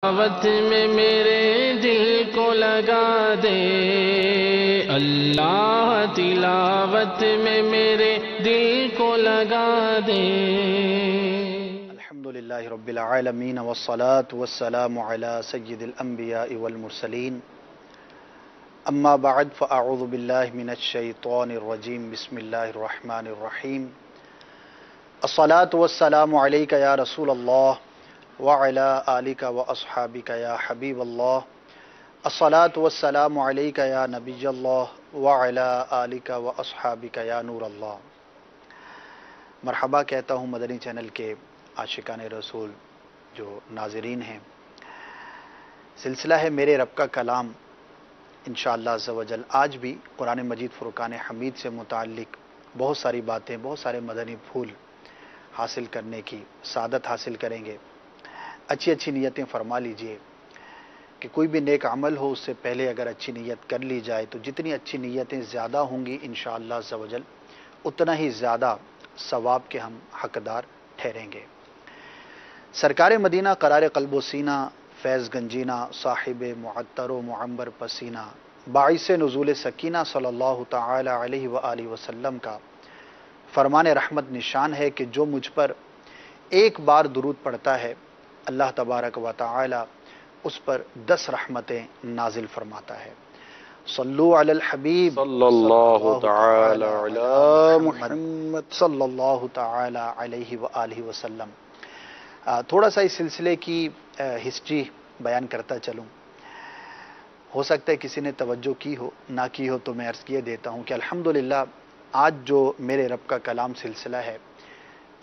تلاوت میں میرے دل کو لگا دے اللہ، تلاوت میں میرے دل کو لگا دے۔ الحمدللہ رب العالمین والصلاة والسلام علی سید الانبیاء والمرسلین، اما بعد فاعوذ باللہ من الشیطان الرجیم، بسم اللہ الرحمن الرحیم۔ الصلاة والسلام علیک یا رسول اللہ وعلی آلک واصحابک یا حبیب اللہ۔ الصلاة والسلام علیک یا نبی اللہ وعلی آلک واصحابک یا نور اللہ۔ مرحبا کہتا ہوں مدنی چینل کے عاشقان رسول جو ناظرین ہیں۔ سلسلہ ہے میرے رب کا کلام، انشاءاللہ عز و جل آج بھی قرآن مجید فرقان حمید سے متعلق بہت ساری باتیں، بہت سارے مدنی پھول حاصل کرنے کی سعادت حاصل کریں گے۔ اچھی اچھی نیتیں فرما لیجئے کہ کوئی بھی نیک عمل ہو اس سے پہلے اگر اچھی نیت کر لی جائے تو جتنی اچھی نیتیں زیادہ ہوں گی انشاءاللہ عز و جل اتنا ہی زیادہ ثواب کے ہم حقدار ٹھہریں گے۔ سرکار مدینہ قرار قلب و سینہ، فیض گنجینہ، صاحب معطر و معمبر پسینہ، باعث نزول سکینہ صلی اللہ تعالی علیہ وآلہ وسلم کا فرمان رحمت نشان ہے کہ جو مجھ پر ایک بار درود پڑھتا ہے اللہ تبارک و تعالی اس پر 10 رحمتیں نازل فرماتا ہے۔ صلو علی الحبیب صلی اللہ تعالی علی محمد صلی اللہ تعالی علیہ وآلہ وسلم۔ تھوڑا سا اس سلسلے کی ہسٹری بیان کرتا چلوں، ہو سکتا ہے کسی نے توجہ کی ہو نہ کی ہو تو میں عرض کیے دیتا ہوں کہ الحمدللہ آج جو میرے رب کا کلام سلسلہ ہے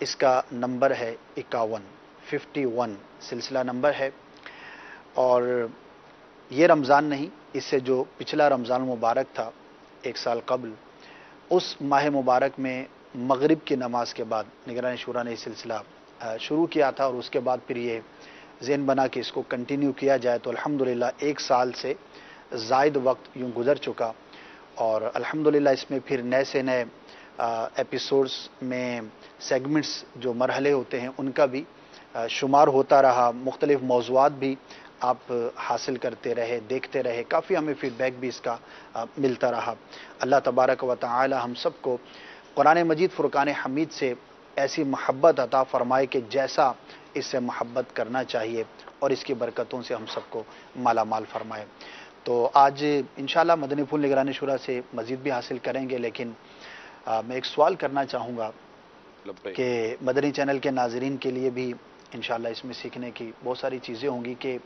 اس کا نمبر ہے 51 سلسلہ نمبر ہے، اور یہ رمضان نہیں، اس سے جو پچھلا رمضان مبارک تھا 1 سال قبل، اس ماہ مبارک میں مغرب کی نماز کے بعد نگران شورا نے یہ سلسلہ شروع کیا تھا، اور اس کے بعد پھر یہ ذہن بنا کہ اس کو کنٹینیو کیا جائے، تو الحمدللہ 1 سال سے زائد وقت یوں گزر چکا، اور الحمدللہ اس میں پھر نئے سے نئے ایپیسوڈز میں سیگمنٹس جو مرحلے ہوتے ہیں ان کا بھی شمار ہوتا رہا، مختلف موضوعات بھی آپ حاصل کرتے رہے، دیکھتے رہے، کافی ہمیں فیڈ بیک بھی اس کا ملتا رہا۔ اللہ تبارک و تعالی ہم سب کو قرآن مجید فرقان حمید سے ایسی محبت عطا فرمائے کہ جیسا اس سے محبت کرنا چاہیے، اور اس کی برکتوں سے ہم سب کو مالا مال فرمائے۔ تو آج انشاءاللہ مدنی پھول نگران شورا سے مزید بھی حاصل کریں گے، لیکن میں ایک سوال کرنا چاہوں گا کہ مدنی چینل کے ناظرین کے لیے بھی انشاءاللہ اس میں سیکھنے کی بہت ساری چیزیں ہوں گی کہ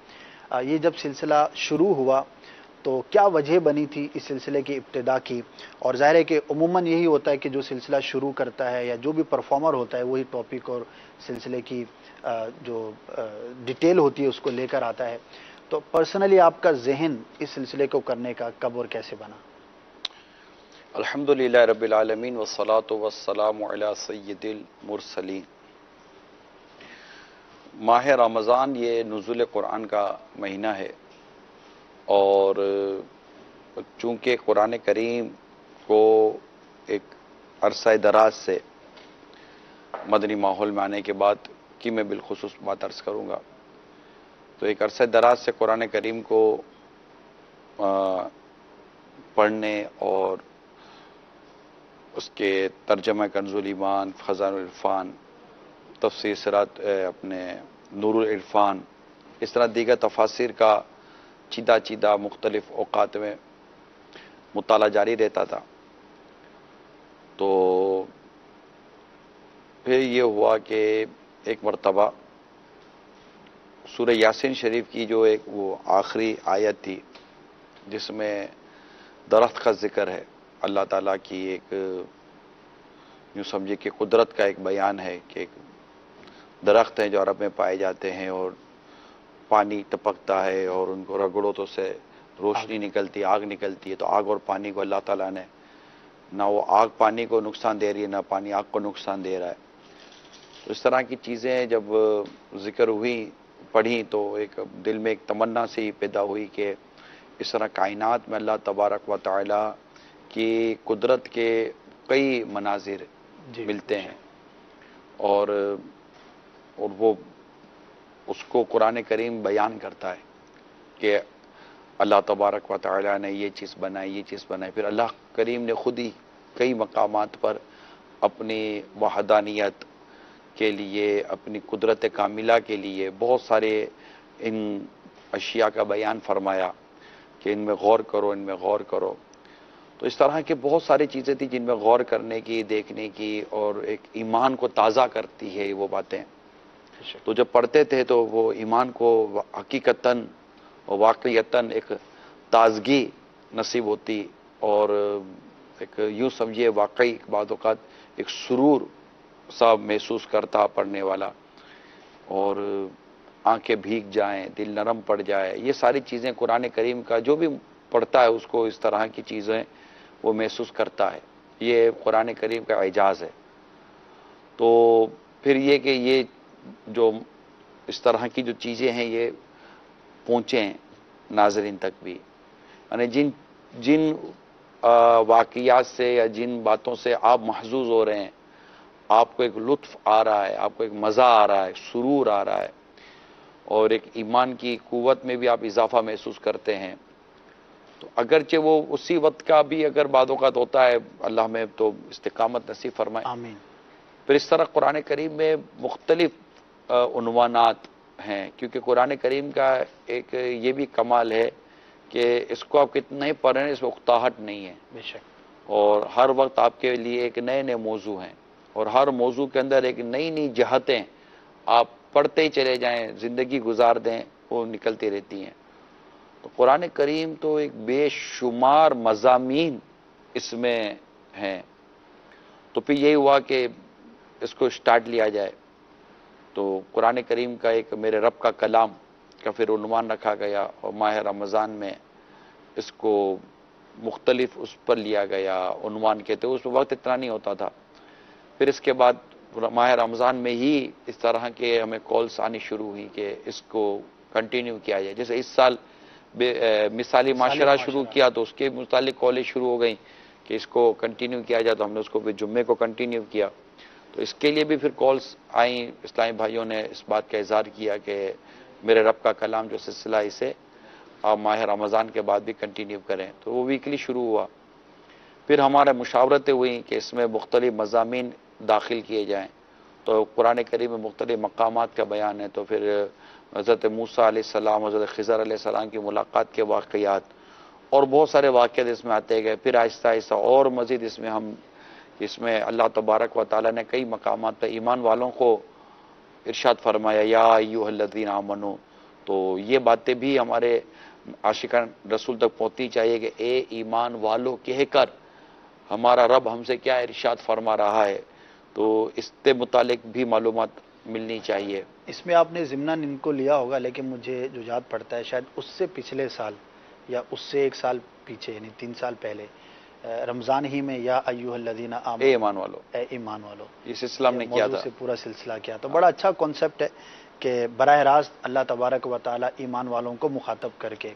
یہ جب سلسلہ شروع ہوا تو کیا وجہ بنی تھی اس سلسلے کی ابتدا کی، اور ظاہر ہے کہ عموماً یہی ہوتا ہے کہ جو سلسلہ شروع کرتا ہے یا جو بھی پرفارمر ہوتا ہے وہی ٹاپک اور سلسلے کی جو ڈیٹیل ہوتی ہے اس کو لے کر آتا ہے، تو پرسنلی آپ کا ذہن اس سلسلے کو کرنے کا کب اور کیسے بنا؟ الحمدللہ رب العالمین والصلاة والسلام علی سید المرسلین۔ ماہ رمضان یہ نزول قرآن کا مہینہ ہے، اور چونکہ قرآن کریم کو ایک عرصہ دراز سے مدنی ماحول میں آنے کے بعد کی میں بالخصوص بات عرض کروں گا، تو ایک عرصہ دراز سے قرآن کریم کو پڑھنے اور اس کے ترجمہ کنز الایمان، خزائن العرفان، تفسیر صراط اپنے نور العرفان، اس طرح دیگر تفاسیر کا چیدہ مختلف اوقات میں مطالعہ جاری رہتا تھا۔ تو پھر یہ ہوا کہ ایک مرتبہ سورہ یاسین شریف کی جو ایک وہ آخری آیت تھی جس میں درخت کا ذکر ہے، اللہ تعالیٰ کی ایک یوں سمجھے کہ قدرت کا ایک بیان ہے کہ ایک درخت ہیں جو عرب میں پائے جاتے ہیں اور پانی ٹپکتا ہے اور ان کو رگڑو تو سے روشنی نکلتی، آگ نکلتی ہے، تو آگ اور پانی کو اللہ تعالیٰ نے نہ وہ آگ پانی کو نقصان دے رہی ہے نہ پانی آگ کو نقصان دے رہا ہے۔ تو اس طرح کی چیزیں جب ذکر ہوئی پڑھی تو ایک دل میں ایک تمنا سی پیدا ہوئی کہ اس طرح کائنات میں اللہ تبارک و تعالی کی قدرت کے کئی مناظر ملتے ہیں، اور وہ اس کو قرآن کریم بیان کرتا ہے کہ اللہ تبارک و تعالیٰ نے یہ چیز بنائی، یہ چیز بنائی. پھر اللہ کریم نے خود ہی کئی مقامات پر اپنی وحدانیت کے لیے، اپنی قدرت کاملہ کے لیے بہت سارے ان اشیاء کا بیان فرمایا کہ ان میں غور کرو، ان میں غور کرو. تو اس طرح کے بہت ساری چیزیں تھیں جن میں غور کرنے کی، دیکھنے کی، اور ایک ایمان کو تازہ کرتی ہے وہ باتیں. تو جب پڑھتے تھے تو وہ ایمان کو حقیقتاً واقعیتاً ایک تازگی نصیب ہوتی، اور ایک یوں سمجھیے واقعی بعض اوقات ایک سرور سا محسوس کرتا پڑھنے والا، اور آنکھیں بھیگ جائیں، دل نرم پڑ جائے. یہ ساری چیزیں قرآن کریم کا جو بھی پڑھتا ہے اس کو اس طرح کی چیزیں وہ محسوس کرتا ہے. یہ قرآن کریم کا اعجاز ہے. تو پھر یہ کہ یہ جو اس طرح کی جو چیزیں ہیں یہ پہنچیں ناظرین تک بھی، یعنی جن واقعات سے یا جن باتوں سے آپ محظوظ ہو رہے ہیں، آپ کو ایک لطف آ رہا ہے، آپ کو ایک مزہ آ رہا ہے، سرور آ رہا ہے، اور ایک ایمان کی قوت میں بھی آپ اضافہ محسوس کرتے ہیں، تو اگرچہ وہ اسی وقت کا بھی اگر بعض اوقات ہوتا ہے، اللہ میں تو استقامت نصیب فرمائے. آمین. پھر اس طرح قرآن کریم میں مختلف عنوانات ہیں، کیونکہ قرآن کریم کا ایک یہ بھی کمال ہے کہ اس کو آپ کتنا ہی پڑھیں اس میں اکتاہٹ نہیں ہے، بے شک. اور ہر وقت آپ کے لیے ایک نئے نئے موضوع ہیں، اور ہر موضوع کے اندر ایک نئی نئی جہتیں آپ پڑھتے ہی چلے جائیں، زندگی گزار دیں، وہ نکلتی رہتی ہیں. تو قرآن کریم تو ایک بے شمار مضامین اس میں ہیں. تو پھر یہی ہوا کہ اس کو سٹارٹ لیا جائے. تو قرآن کریم کا ایک میرے رب کا کلام کا پھر عنوان رکھا گیا، اور ماہ رمضان میں اس کو مختلف اس پر لیا گیا عنوان کے. تو اس میں وقت اتنا نہیں ہوتا تھا. پھر اس کے بعد ماہ رمضان میں ہی اس طرح کے ہمیں کالس آنی شروع ہوئی کہ اس کو کنٹینیو کیا جائے. جیسے اس سال مثالی معاشرہ شروع کیا تو اس کے متعلق کالیں شروع ہو گئیں کہ اس کو کنٹینیو کیا جائے، تو ہم نے اس کو پھر جمعے کو کنٹینیو کیا. تو اس کے لیے بھی پھر کالس آئیں، اسلامی بھائیوں نے اس بات کا اظہار کیا کہ میرے رب کا کلام جو سلسلہ اسے آپ ماہ رمضان کے بعد بھی کنٹینیو کریں. تو وہ ویکلی شروع ہوا. پھر ہمارے مشاورتیں ہوئیں کہ اس میں مختلف مضامین داخل کیے جائیں. تو قرآن کریم میں مختلف مقامات کا بیان ہے. تو پھر حضرت موسیٰ علیہ السلام، حضرت خضر علیہ السلام کی ملاقات کے واقعات اور بہت سارے واقعات اس میں آتے گئے. پھر آہستہ آہستہ اور مزید اس میں اللہ تبارک و تعالیٰ نے کئی مقامات پہ ایمان والوں کو ارشاد فرمایا، یا ایھا الذین آمنو. تو یہ باتیں بھی ہمارے عاشقان رسول تک پہنچنی چاہیے کہ اے ایمان والو کہہ کر ہمارا رب ہم سے کیا ارشاد فرما رہا ہے. تو اس کے متعلق بھی معلومات ملنی چاہیے. اس میں آپ نے ضمناً ان کو لیا ہوگا، لیکن مجھے جو یاد پڑتا ہے شاید اس سے پچھلے سال یا اس سے ایک سال پیچھے، یعنی 3 سال پہلے رمضان ہی میں یا ایھا الذین آمنو، اے ایمان والو، اے ایمان والو، یہ سلسلہ ہم نے کیا موضوع تھا. سے پورا سلسلہ کیا. تو بڑا اچھا کانسیپٹ ہے کہ براہ راست اللہ تبارک و تعالیٰ ایمان والوں کو مخاطب کر کے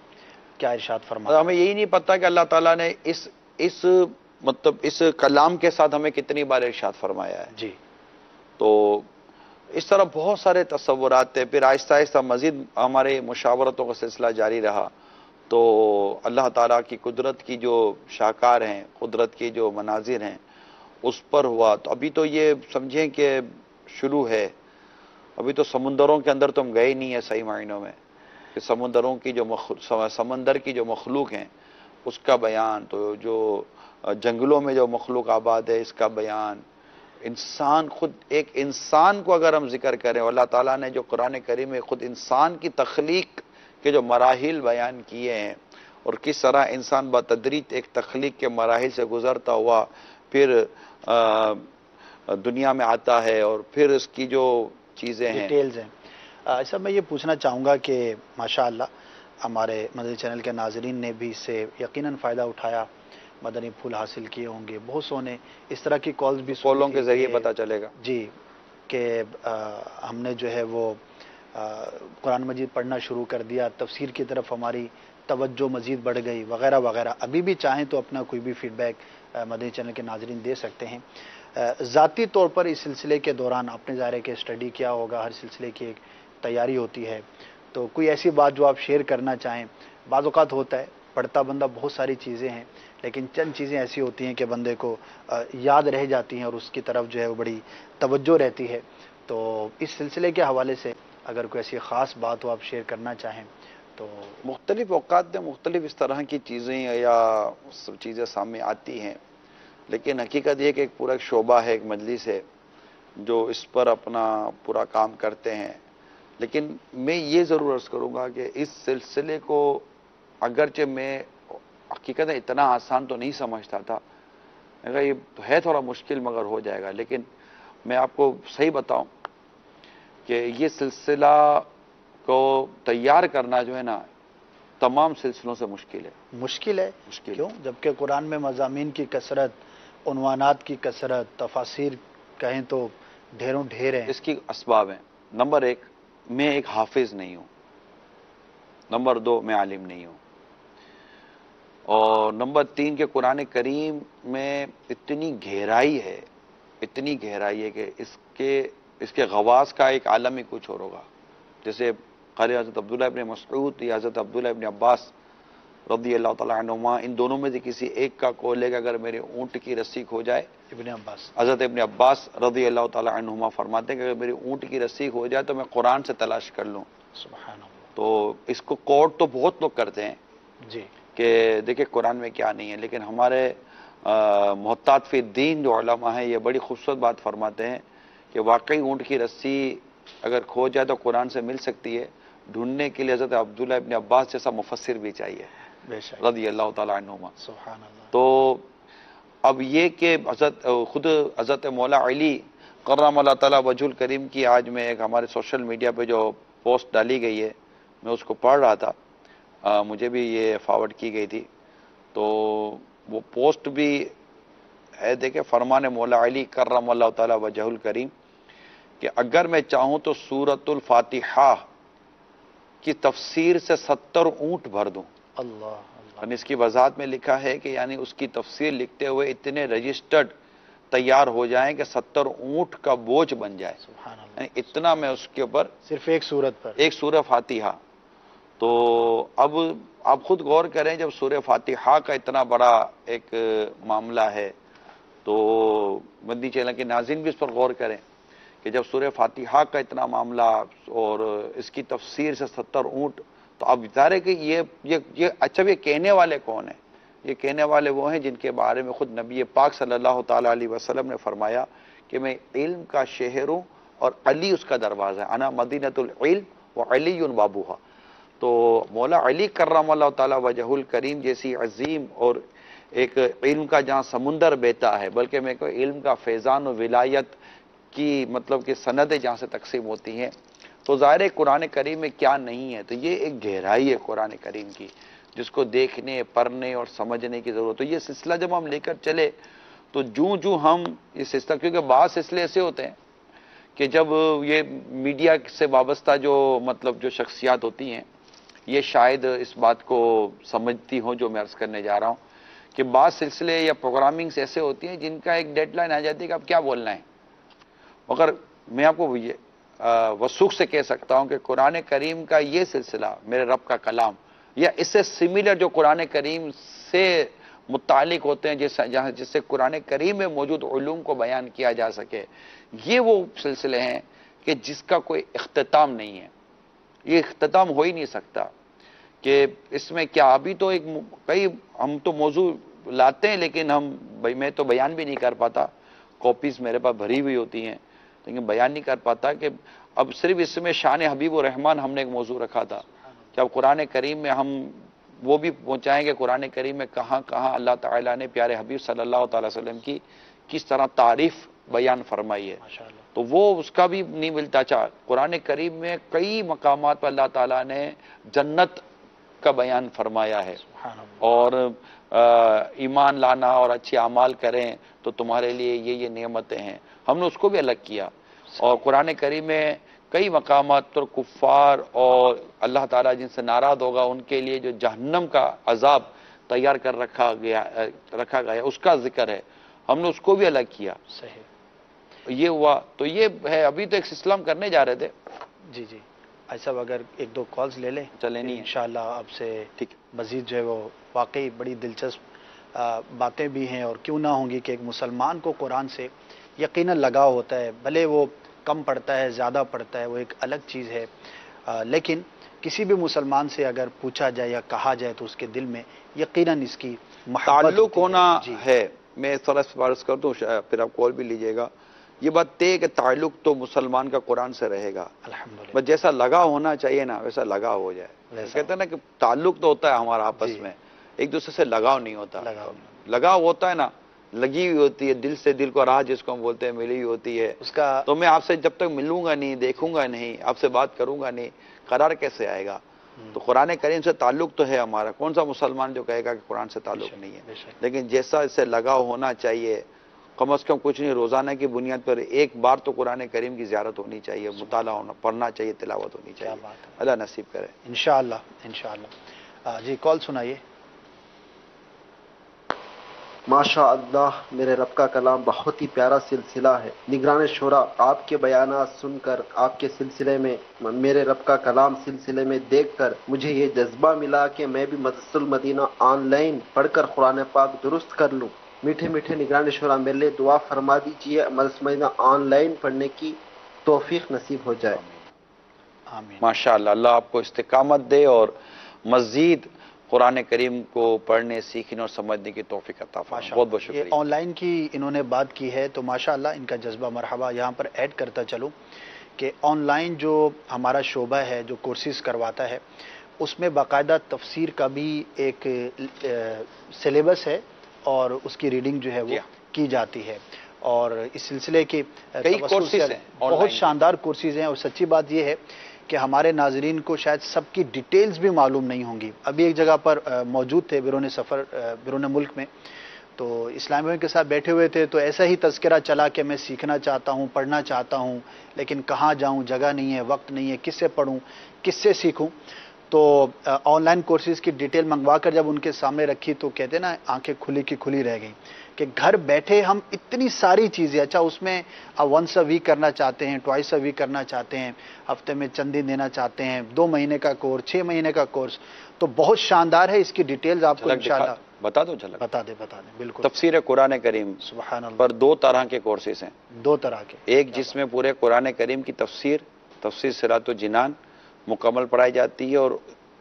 کیا ارشاد فرماتا ہے. ہمیں یہی نہیں پتا کہ اللہ تعالیٰ نے اس کلام کے ساتھ ہمیں کتنی بار ارشاد فرمایا ہے. جی. تو اس طرح بہت سارے تصورات تھے. پھر آہستہ آہستہ مزید ہمارے مشاورتوں کا سلسلہ جاری رہا. تو اللہ تعالیٰ کی قدرت کی جو شاہکار ہیں، قدرت کی جو مناظر ہیں، اس پر ہوا. تو ابھی تو یہ سمجھیں کہ شروع ہے. ابھی تو سمندروں کے اندر تو ہم گئے نہیں ہیں صحیح معنوں میں، کہ سمندر کی جو مخلوق ہیں اس کا بیان، تو جو جنگلوں میں جو مخلوق آباد ہے اس کا بیان، انسان خود ایک انسان کو اگر ہم ذکر کریں، اللہ تعالیٰ نے جو قرآن کریم میں خود انسان کی تخلیق کے جو مراحل بیان کیے ہیں، اور کس طرح انسان بتدریج ایک تخلیق کے مراحل سے گزرتا ہوا پھر دنیا میں آتا ہے، اور پھر اس کی جو چیزیں ہیں ڈیٹیلز ہیں. ایسا میں یہ پوچھنا چاہوں گا کہ ماشاءاللہ ہمارے مدنی چینل کے ناظرین نے بھی اس سے یقیناً فائدہ اٹھایا، مدنی پھول حاصل کیے ہوں گے. بہت سو نے اس طرح کی کالز بھی کالوں کے ذریعے پتہ چلے گا. جی، کہ ہم نے جو ہے وہ قرآن مجید پڑھنا شروع کر دیا، تفسیر کی طرف ہماری توجہ مزید بڑھ گئی وغیرہ وغیرہ. ابھی بھی چاہیں تو اپنا کوئی بھی فیڈ بیک مدنی چینل کے ناظرین دے سکتے ہیں. ذاتی طور پر اس سلسلے کے دوران آپ نے ظاہر ہے کہ اسٹڈی کیا ہوگا، ہر سلسلے کی ایک تیاری ہوتی ہے. تو کوئی ایسی بات جو آپ شیئر کرنا چاہیں. بعض اوقات ہوتا ہے پڑھتا بندہ بہت ساری چیزیں ہیں لیکن چند چیزیں ایسی ہوتی ہیں کہ بندے کو یاد رہ جاتی ہیں اور اس کی طرف جو ہے وہ بڑی توجہ رہتی ہے. تو اس سلسلے کے حوالے سے اگر کوئی ایسی خاص بات ہو آپ شیئر کرنا چاہیں تو. مختلف اوقات میں مختلف اس طرح کی چیزیں یا چیزیں سامنے آتی ہیں، لیکن حقیقت یہ کہ ایک پورا شعبہ ہے، ایک مجلس ہے جو اس پر اپنا پورا کام کرتے ہیں. لیکن میں یہ ضرور عرض کروں گا کہ اس سلسلے کو اگرچہ میں حقیقت اتنا آسان تو نہیں سمجھتا تھا، مگر یہ ہے تھوڑا مشکل مگر ہو جائے گا. لیکن میں آپ کو صحیح بتاؤں کہ یہ سلسلہ کو تیار کرنا جو ہے نا تمام سلسلوں سے مشکل ہے. مشکل ہے. مشکل کیوں؟ جبکہ قرآن میں مضامین کی کثرت، عنوانات کی کثرت، تفاسیر کہیں تو ڈھیروں ڈھیر ہیں. اس کی اسباب ہیں. نمبر 1، میں ایک حافظ نہیں ہوں. نمبر 2، میں عالم نہیں ہوں. اور نمبر 3 کہ قرآن کریم میں اتنی گہرائی ہے کہ اس کے غواص کا ایک عالم ہی کچھ اور ہوگا. جیسے قاری حضرت عبداللہ ابن مسعود یا حضرت عبداللہ ابن عباس رضی اللہ تعالیٰ عنہما، ان دونوں میں سے کسی ایک کا قول ہے کہ اگر میرے اونٹ کی رسی کھو جائے، ابن عباس، حضرت ابن عباس رضی اللہ تعالیٰ عنہما فرماتے ہیں کہ اگر میری اونٹ کی رسی کھو جائے تو میں قرآن سے تلاش کر لوں. سبحان اللہ. تو اس کو کوٹ تو بہت لوگ کرتے ہیں جی کہ دیکھیں قرآن میں کیا نہیں ہے، لیکن ہمارے محتاط فی الدین جو علماء ہیں یہ بڑی خوبصورت بات فرماتے ہیں کہ واقعی اونٹ کی رسی اگر کھو جائے تو قرآن سے مل سکتی ہے. ڈھونڈنے کے لیے حضرت عبداللہ ابن عباس جیسا مفسر بھی چاہیے بے شک. رضی اللہ تعالیٰ عنہما. سبحان اللہ. تو اب یہ کہ خود حضرت مولا علی کرم اللہ تعالیٰ وجہ الکریم کی آج میں ایک ہمارے سوشل میڈیا پہ جو پوسٹ ڈالی گئی ہے میں اس کو پڑھ رہا تھا، مجھے بھی یہ فارورڈ کی گئی تھی. تو وہ پوسٹ بھی ہے، دیکھیں فرمان مولا علی کرم اللہ تعالیٰ وجہ الکریم کہ اگر میں چاہوں تو سورۃ الفاتحہ کی تفسیر سے 70 اونٹ بھر دوں. اللہ اللہ. اس کی وضاحت میں لکھا ہے کہ یعنی اس کی تفسیر لکھتے ہوئے اتنے رجسٹرڈ تیار ہو جائیں کہ 70 اونٹ کا بوجھ بن جائے. سبحان اللہ. یعنی اتنا میں اس کے اوپر صرف ایک سورت پر. ایک سورہ فاتحہ. تو اب آپ خود غور کریں جب سورہ فاتحہ کا اتنا بڑا ایک معاملہ ہے تو مدنی چینل کے ناظرین بھی اس پر غور کریں کہ جب سورہ فاتحہ کا اتنا معاملہ اور اس کی تفسیر سے 70 اونٹ، تو اب بتارے کہ یہ اچھا یہ کہنے والے کون ہیں؟ یہ کہنے والے وہ ہیں جن کے بارے میں خود نبی پاک صلی اللہ تعالیٰ علیہ وسلم نے فرمایا کہ میں علم کا شہر ہوں اور علی اس کا دروازہ ہے. انا مدینۃ العلم وعلی بابوہا. تو مولا علی کرم اللہ تعالیٰ وجہ الکریم جیسی عظیم اور ایک علم کا جہاں سمندر بہتا ہے، بلکہ میں کو علم کا فیضان و ولایت کی مطلب کہ سندیں جہاں سے تقسیم ہوتی ہیں، تو ظاہر ہے قرآن کریم میں کیا نہیں ہے. تو یہ ایک گہرائی ہے قرآن کریم کی جس کو دیکھنے، پڑھنے اور سمجھنے کی ضرورت. تو یہ سلسلہ جب ہم لے کر چلے تو جو ہم یہ سلسلہ، کیونکہ بعض سلسلے ایسے ہوتے ہیں کہ جب یہ میڈیا سے وابستہ جو شخصیات ہوتی ہیں یہ شاید اس بات کو سمجھتی ہوں جو میں عرض کرنے جا رہا ہوں کہ بعض سلسلے یا پروگرامنگز ایسے ہوتی ہیں جن کا ایک ڈیڈ لائن آ جاتی ہے کہ اب کیا بولنا ہے. مگر میں آپ کو وثوق سے کہہ سکتا ہوں کہ قرآن کریم کا یہ سلسلہ میرے رب کا کلام یا اس سے سملر جو قرآن کریم سے متعلق ہوتے ہیں جس سے قرآن کریم میں موجود علوم کو بیان کیا جا سکے، یہ وہ سلسلے ہیں کہ جس کا کوئی اختتام نہیں ہے. یہ اختتام ہو ہی نہیں سکتا کہ اس میں کیا. ابھی تو کئی ہم تو موضوع لاتے ہیں لیکن میں تو بیان بھی نہیں کر پاتا، کاپیز میرے پاس بھری ہوئی ہوتی ہیں لیکن بیان نہیں کر پاتا کہ اب صرف اس میں شان حبیب الرحمان ہم نے ایک موضوع رکھا تھا کہ اب قرآن کریم میں ہم وہ بھی پہنچائیں گے قرآن کریم میں کہاں کہاں اللہ تعالیٰ نے پیارے حبیب صلی اللہ تعالی وسلم کی کس طرح تعریف بیان فرمائی ہے. تو وہ اس کا بھی نہیں ملتا. قرآن کریم میں کئی مقامات پر اللہ تعالیٰ نے جنت کا بیان فرمایا ہے اور ایمان لانا اور اچھے اعمال کریں تو تمہارے لیے یہ نعمتیں ہیں، ہم نے اس کو بھی الگ کیا. اور قرآن کریم میں کئی مقامات پر کفار اور اللہ تعالیٰ جن سے ناراض ہوگا ان کے لیے جو جہنم کا عذاب تیار کر رکھا گیا اس کا ذکر ہے، ہم نے اس کو بھی الگ کیا. صحیح. یہ ہوا. تو یہ ہے. ابھی تو ایک سلسلہ کرنے جا رہے تھے جی ایسا اگر ایک دو کالز لے لیں چلیں نہیں انشاءاللہ آپ سے ٹھیک مزید جو ہے وہ واقعی بڑی دلچسپ باتیں بھی ہیں اور کیوں نہ ہوں گی کہ ایک مسلمان کو قرآن سے یقیناً لگاؤ ہوتا ہے، بھلے وہ کم پڑھتا ہے زیادہ پڑھتا ہے وہ ایک الگ چیز ہے، لیکن کسی بھی مسلمان سے اگر پوچھا جائے یا کہا جائے تو اس کے دل میں یقیناً اس کی محبت تعلق ہوتی ہے۔ ہونا جی ہے۔ میں اس طرح سفارش کرتا ہوں، پھر آپ کال بھی لیجئے گا، یہ بات طے کہ تعلق تو مسلمان کا قرآن سے رہے گا، الحمدللہ بس جیسا لگاؤ ہونا چاہیے نا ویسا لگاؤ ہو جائے۔ ویسا کہتے ہیں نا کہ تعلق تو ہوتا ہے ہمارا آپس جی۔ میں، ایک دوسرے سے لگاؤ نہیں ہوتا۔ لگاؤ لگاؤ ہوتا ہے نا، لگی ہوئی ہوتی ہے، دل سے دل کو راہ جس کو ہم بولتے ہیں ملی ہوئی ہوتی ہے، اس کا تو میں آپ سے جب تک ملوں گا نہیں، دیکھوں گا نہیں، آپ سے بات کروں گا نہیں، قرار کیسے آئے گا؟ تو قرآن کریم سے تعلق تو ہے ہمارا، کون سا مسلمان جو کہے گا کہ قرآن سے تعلق نہیں بے ہے؟ شک۔ لیکن جیسا اس سے لگاؤ ہونا چاہیے، کم از کم کچھ نہیں، روزانہ کی بنیاد پر ایک بار تو قرآن کریم کی زیارت ہونی چاہیے، مطالعہ ہونا، پڑھنا چاہیے، تلاوت ہونی کیا چاہیے۔ بات ہے، اللہ نصیب کرے۔ انشاءاللہ انشاءاللہ۔ جی کال سنائیے۔ ماشاء اللہ، میرے رب کا کلام بہت ہی پیارا سلسلہ ہے۔ نگران شورا، آپ کے بیانات سن کر، آپ کے سلسلے میں، میرے رب کا کلام سلسلے میں دیکھ کر مجھے یہ جذبہ ملا کہ میں بھی مدرسۃ المدینہ آن لائن پڑھ کر قرآن پاک درست کر لوں۔ میٹھے میٹھے نگران شورا، میرے لیے دعا فرما دیجیے، مدرسۃ المدینہ آن لائن پڑھنے کی توفیق نصیب ہو جائے۔ آمین۔ ماشاءاللہ، اللہ آپ کو استقامت دے اور مزید قرآن کریم کو پڑھنے، سیکھنے اور سمجھنے کی توفیق عطا فرمائے۔ بہت بہت یہ شکریہ۔ آن لائن کی انہوں نے بات کی ہے تو ماشاءاللہ ان کا جذبہ مرحبا یہاں پر ایڈ کرتا چلوں کہ آن لائن جو ہمارا شعبہ ہے جو کورسز کرواتا ہے اس میں باقاعدہ تفسیر کا بھی ایک سلیبس ہے اور اس کی ریڈنگ جو ہے وہ کی جاتی ہے، اور اس سلسلے کے کئی توسط کورسز سے ہیں آن بہت لائن۔ شاندار کورسز ہیں، اور سچی بات یہ ہے کہ ہمارے ناظرین کو شاید سب کی ڈیٹیلز بھی معلوم نہیں ہوں گی۔ ابھی ایک جگہ پر موجود تھے بیرون سفر، بیرون ملک میں، تو اسلامیوں کے ساتھ بیٹھے ہوئے تھے تو ایسا ہی تذکرہ چلا کہ میں سیکھنا چاہتا ہوں، پڑھنا چاہتا ہوں، لیکن کہاں جاؤں، جگہ نہیں ہے، وقت نہیں ہے، کس سے پڑھوں، کس سے سیکھوں۔ تو آن لائن کورسز کی ڈیٹیل منگوا کر جب ان کے سامنے رکھی تو کہتے نا آنکھیں کھلی کی کھلی رہ گئیں کہ گھر بیٹھے ہم اتنی ساری چیزیں، اچھا اس میں آپ ونس اے ویک کرنا چاہتے ہیں، ٹوائس اے ویک کرنا چاہتے ہیں، ہفتے میں چند دن دینا چاہتے ہیں، 2 مہینے کا کورس، 6 مہینے کا کورس، تو بہت شاندار ہے۔ اس کی ڈیٹیلز آپ کو انشاءاللہ بتا دو جھلک۔ بتا دیں بالکل۔ تفسیر قرآن کریم سبحان اللہ، پر 2 طرح کے کورسز ہیں، 2 طرح کے، ایک جس میں پورے قرآن کریم کی تفسیر صراط الجنان مکمل پڑھائی جاتی ہے، اور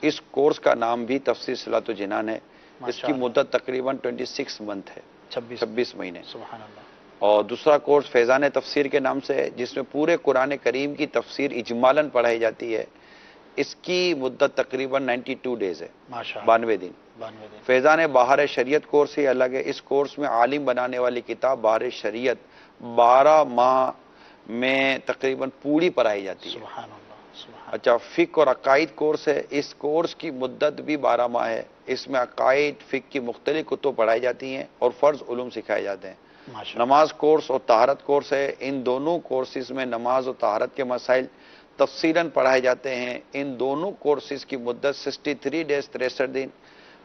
اس کورس کا نام بھی تفسیر صراط الجنان ہے۔ اس کی مدت تقریباً 26 منتھ ہے، 26 مہینے۔ سبحان اللہ۔ اور دوسرا کورس فیضان تفسیر کے نام سے ہے، جس میں پورے قرآن کریم کی تفسیر اجمالاً پڑھائی جاتی ہے۔ اس کی مدت تقریباً 92 ڈیز ہے، ماشاء اللہ، 92 دن۔ 92 دن۔ فیضان بہار شریعت کورس ہی الگ ہے۔ اس کورس میں عالم بنانے والی کتاب بہار شریعت 12 ماہ میں تقریباً پوری پڑھائی جاتی ہے۔ سبحان اللہ، سبحان اچھا، فقہ اور عقائد کورس ہے۔ اس کورس کی مدت بھی 12 ماہ ہے۔ اس میں عقائد، فقہ کی مختلف کتب پڑھائی جاتی ہیں اور فرض علوم سکھائے جاتے ہیں۔ اللہ، ماشاء اللہ۔ نماز کورس اور طہارت کورس ہے۔ ان دونوں کورسز میں نماز اور طہارت کے مسائل تفصیلاً پڑھائے جاتے ہیں۔ ان دونوں کورسز کی مدت 63 ڈیز 63 دن۔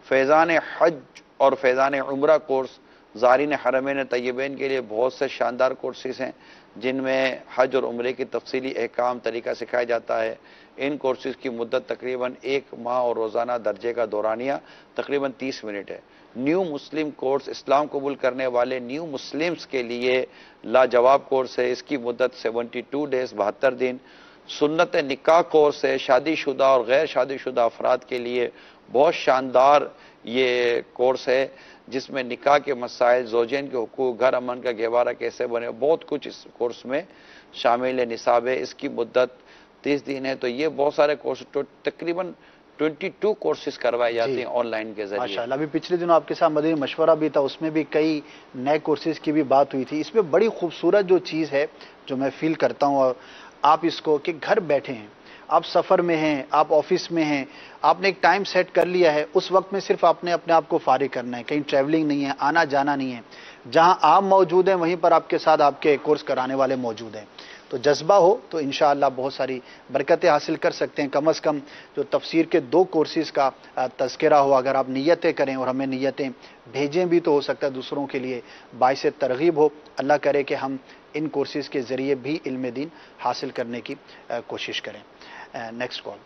فیضان حج اور فیضان عمرہ کورس زائرین حرمین طیبین کے لیے بہت سے شاندار کورسز ہیں، جن میں حج اور عمرے کی تفصیلی احکام طریقہ سکھایا جاتا ہے۔ ان کورسز کی مدت تقریباً 1 ماہ اور روزانہ درجے کا دورانیہ تقریباً 30 منٹ ہے۔ نیو مسلم کورس، اسلام قبول کرنے والے نیو مسلمز کے لیے لاجواب کورس ہے۔ اس کی مدت 72 ڈیز 72 دن۔ سنت نکاح کورس ہے، شادی شدہ اور غیر شادی شدہ افراد کے لیے بہت شاندار یہ کورس ہے، جس میں نکاح کے مسائل، زوجین کے حقوق، گھر امن کا گہوارہ کیسے بنے، بہت کچھ اس کورس میں شامل ہے، نصاب ہے۔ اس کی مدت 30 دن ہے۔ تو یہ بہت سارے کورس، تقریباً 22 کورسز کروائے جاتے ہیں آن لائن کے ذریعے۔ ماشاء اللہ۔ ابھی پچھلے دنوں آپ کے ساتھ مدنی مشورہ بھی تھا، اس میں بھی کئی نئے کورسز کی بھی بات ہوئی تھی۔ اس میں بڑی خوبصورت جو چیز ہے جو میں فیل کرتا ہوں، اور آپ اس کو کہ گھر بیٹھے ہیں، آپ سفر میں ہیں، آپ آفس میں ہیں، آپ نے ایک ٹائم سیٹ کر لیا ہے، اس وقت میں صرف آپ نے اپنے آپ کو فارغ کرنا ہے، کہیں ٹریولنگ نہیں ہے، آنا جانا نہیں ہے، جہاں آپ موجود ہیں وہیں پر آپ کے ساتھ آپ کے کورس کرانے والے موجود ہیں۔ تو جذبہ ہو تو انشاءاللہ بہت ساری برکتیں حاصل کر سکتے ہیں۔ کم از کم جو تفسیر کے 2 کورسز کا تذکرہ ہو، اگر آپ نیتیں کریں اور ہمیں نیتیں بھیجیں بھی تو ہو سکتا ہے دوسروں کے لیے باعث ترغیب ہو۔ اللہ کرے کہ ہم ان کورسز کے ذریعے بھی علم دین حاصل کرنے کی کوشش کریں۔ Next call.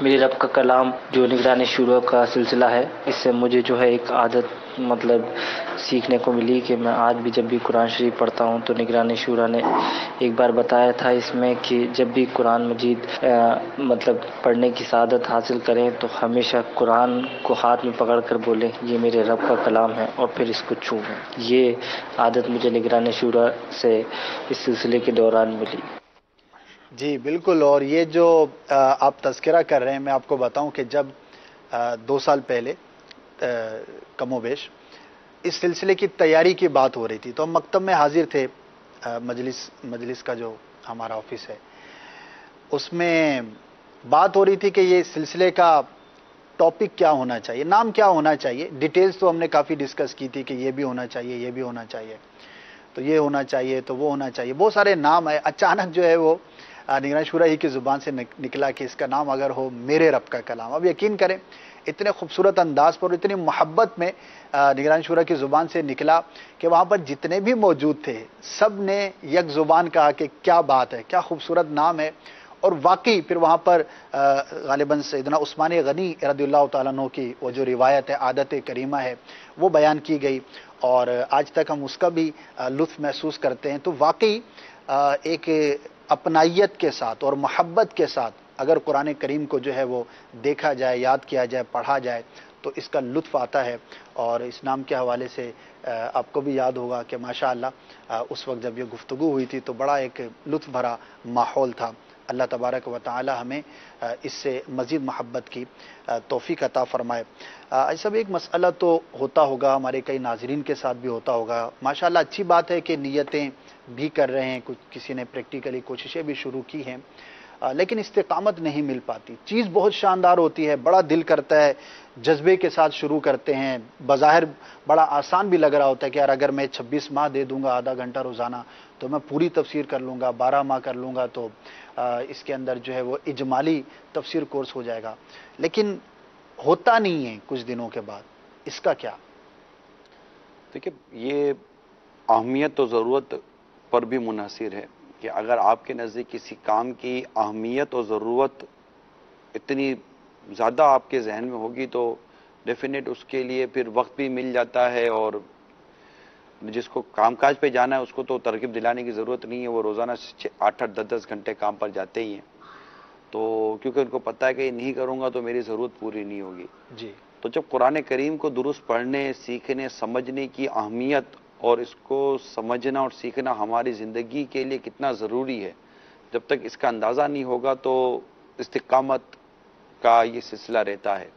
میرے رب کا کلام جو نگران شورا کا سلسلہ ہے، اس سے مجھے جو ہے ایک عادت مطلب سیکھنے کو ملی کہ میں آج بھی جب بھی قرآن شریف پڑھتا ہوں تو نگران شورا نے ایک بار بتایا تھا اس میں کہ جب بھی قرآن مجید مطلب پڑھنے کی سعادت حاصل کریں تو ہمیشہ قرآن کو ہاتھ میں پکڑ کر بولیں یہ میرے رب کا کلام ہے، اور پھر اس کو چھوئیں. یہ عادت مجھے نگران شورا سے اس سلسلے کے دوران ملی. جی بالکل. اور یہ جو آپ تذکرہ کر رہے ہیں، میں آپ کو بتاؤں کہ جب 2 سال پہلے کم و بیش اس سلسلے کی تیاری کی بات ہو رہی تھی تو ہم مکتب میں حاضر تھے. مجلس کا جو ہمارا آفس ہے اس میں بات ہو رہی تھی کہ یہ سلسلے کا ٹاپک کیا ہونا چاہیے، نام کیا ہونا چاہیے. ڈیٹیلز تو ہم نے کافی ڈسکس کی تھی کہ یہ بھی ہونا چاہیے، یہ بھی ہونا چاہیے، تو یہ ہونا چاہیے، تو وہ ہونا چاہیے. بہت سارے نام ہے. اچانک جو ہے وہ نگران شورا ہی کی زبان سے نکلا کہ اس کا نام اگر ہو میرے رب کا کلام. اب یقین کریں اتنے خوبصورت انداز پر، اتنی محبت میں نگران شورا کی زبان سے نکلا کہ وہاں پر جتنے بھی موجود تھے سب نے یک زبان کہا کہ کیا بات ہے، کیا خوبصورت نام ہے. اور واقعی پھر وہاں پر غالباً سیدنا عثمان غنی رضی اللہ تعالیٰ عنہ کی وہ جو روایت ہے، عادت کریمہ ہے، وہ بیان کی گئی اور آج تک ہم اس کا بھی لطف محسوس کرتے ہیں. تو واقعی ایک اپنائیت کے ساتھ اور محبت کے ساتھ اگر قرآن کریم کو جو ہے وہ دیکھا جائے، یاد کیا جائے، پڑھا جائے تو اس کا لطف آتا ہے. اور اس نام کے حوالے سے آپ کو بھی یاد ہوگا کہ ماشاءاللہ اس وقت جب یہ گفتگو ہوئی تھی تو بڑا ایک لطف بھرا ماحول تھا. اللہ تبارک و تعالی ہمیں اس سے مزید محبت کی توفیق عطا فرمائے. ایسا بھی ایک مسئلہ تو ہوتا ہوگا، ہمارے کئی ناظرین کے ساتھ بھی ہوتا ہوگا. ماشاءاللہ اچھی بات ہے کہ نیتیں بھی کر رہے ہیں، کسی نے پریکٹیکلی کوششیں بھی شروع کی ہیں، لیکن استقامت نہیں مل پاتی. چیز بہت شاندار ہوتی ہے، بڑا دل کرتا ہے، جذبے کے ساتھ شروع کرتے ہیں، بظاہر بڑا آسان بھی لگ رہا ہوتا ہے کہ یار اگر میں 26 ماہ دے دوں گا آدھا گھنٹہ روزانہ تو میں پوری تفسیر کر لوں گا، 12 ماہ کر لوں گا تو اس کے اندر جو ہے وہ اجمالی تفسیر کورس ہو جائے گا. لیکن ہوتا نہیں ہے کچھ دنوں کے بعد. اس کا کیا؟ دیکھیے یہ اہمیت و ضرورت پر بھی منحصر ہے کہ اگر آپ کے نزدیک کسی کام کی اہمیت اور ضرورت اتنی زیادہ آپ کے ذہن میں ہوگی تو ڈیفینیٹ اس کے لیے پھر وقت بھی مل جاتا ہے، اور جس کو کام کاج پہ جانا ہے اس کو تو ترغیب دلانے کی ضرورت نہیں ہے، وہ روزانہ 8-8 10-10 گھنٹے کام پر جاتے ہی ہیں. تو کیونکہ ان کو پتہ ہے کہ یہ نہیں کروں گا تو میری ضرورت پوری نہیں ہوگی. جی. تو جب قرآن کریم کو درست پڑھنے، سیکھنے، سمجھنے کی اہمیت اور اس کو سمجھنا اور سیکھنا ہماری زندگی کے لیے کتنا ضروری ہے، جب تک اس کا اندازہ نہیں ہوگا تو استقامت کا یہ سلسلہ رہتا ہے.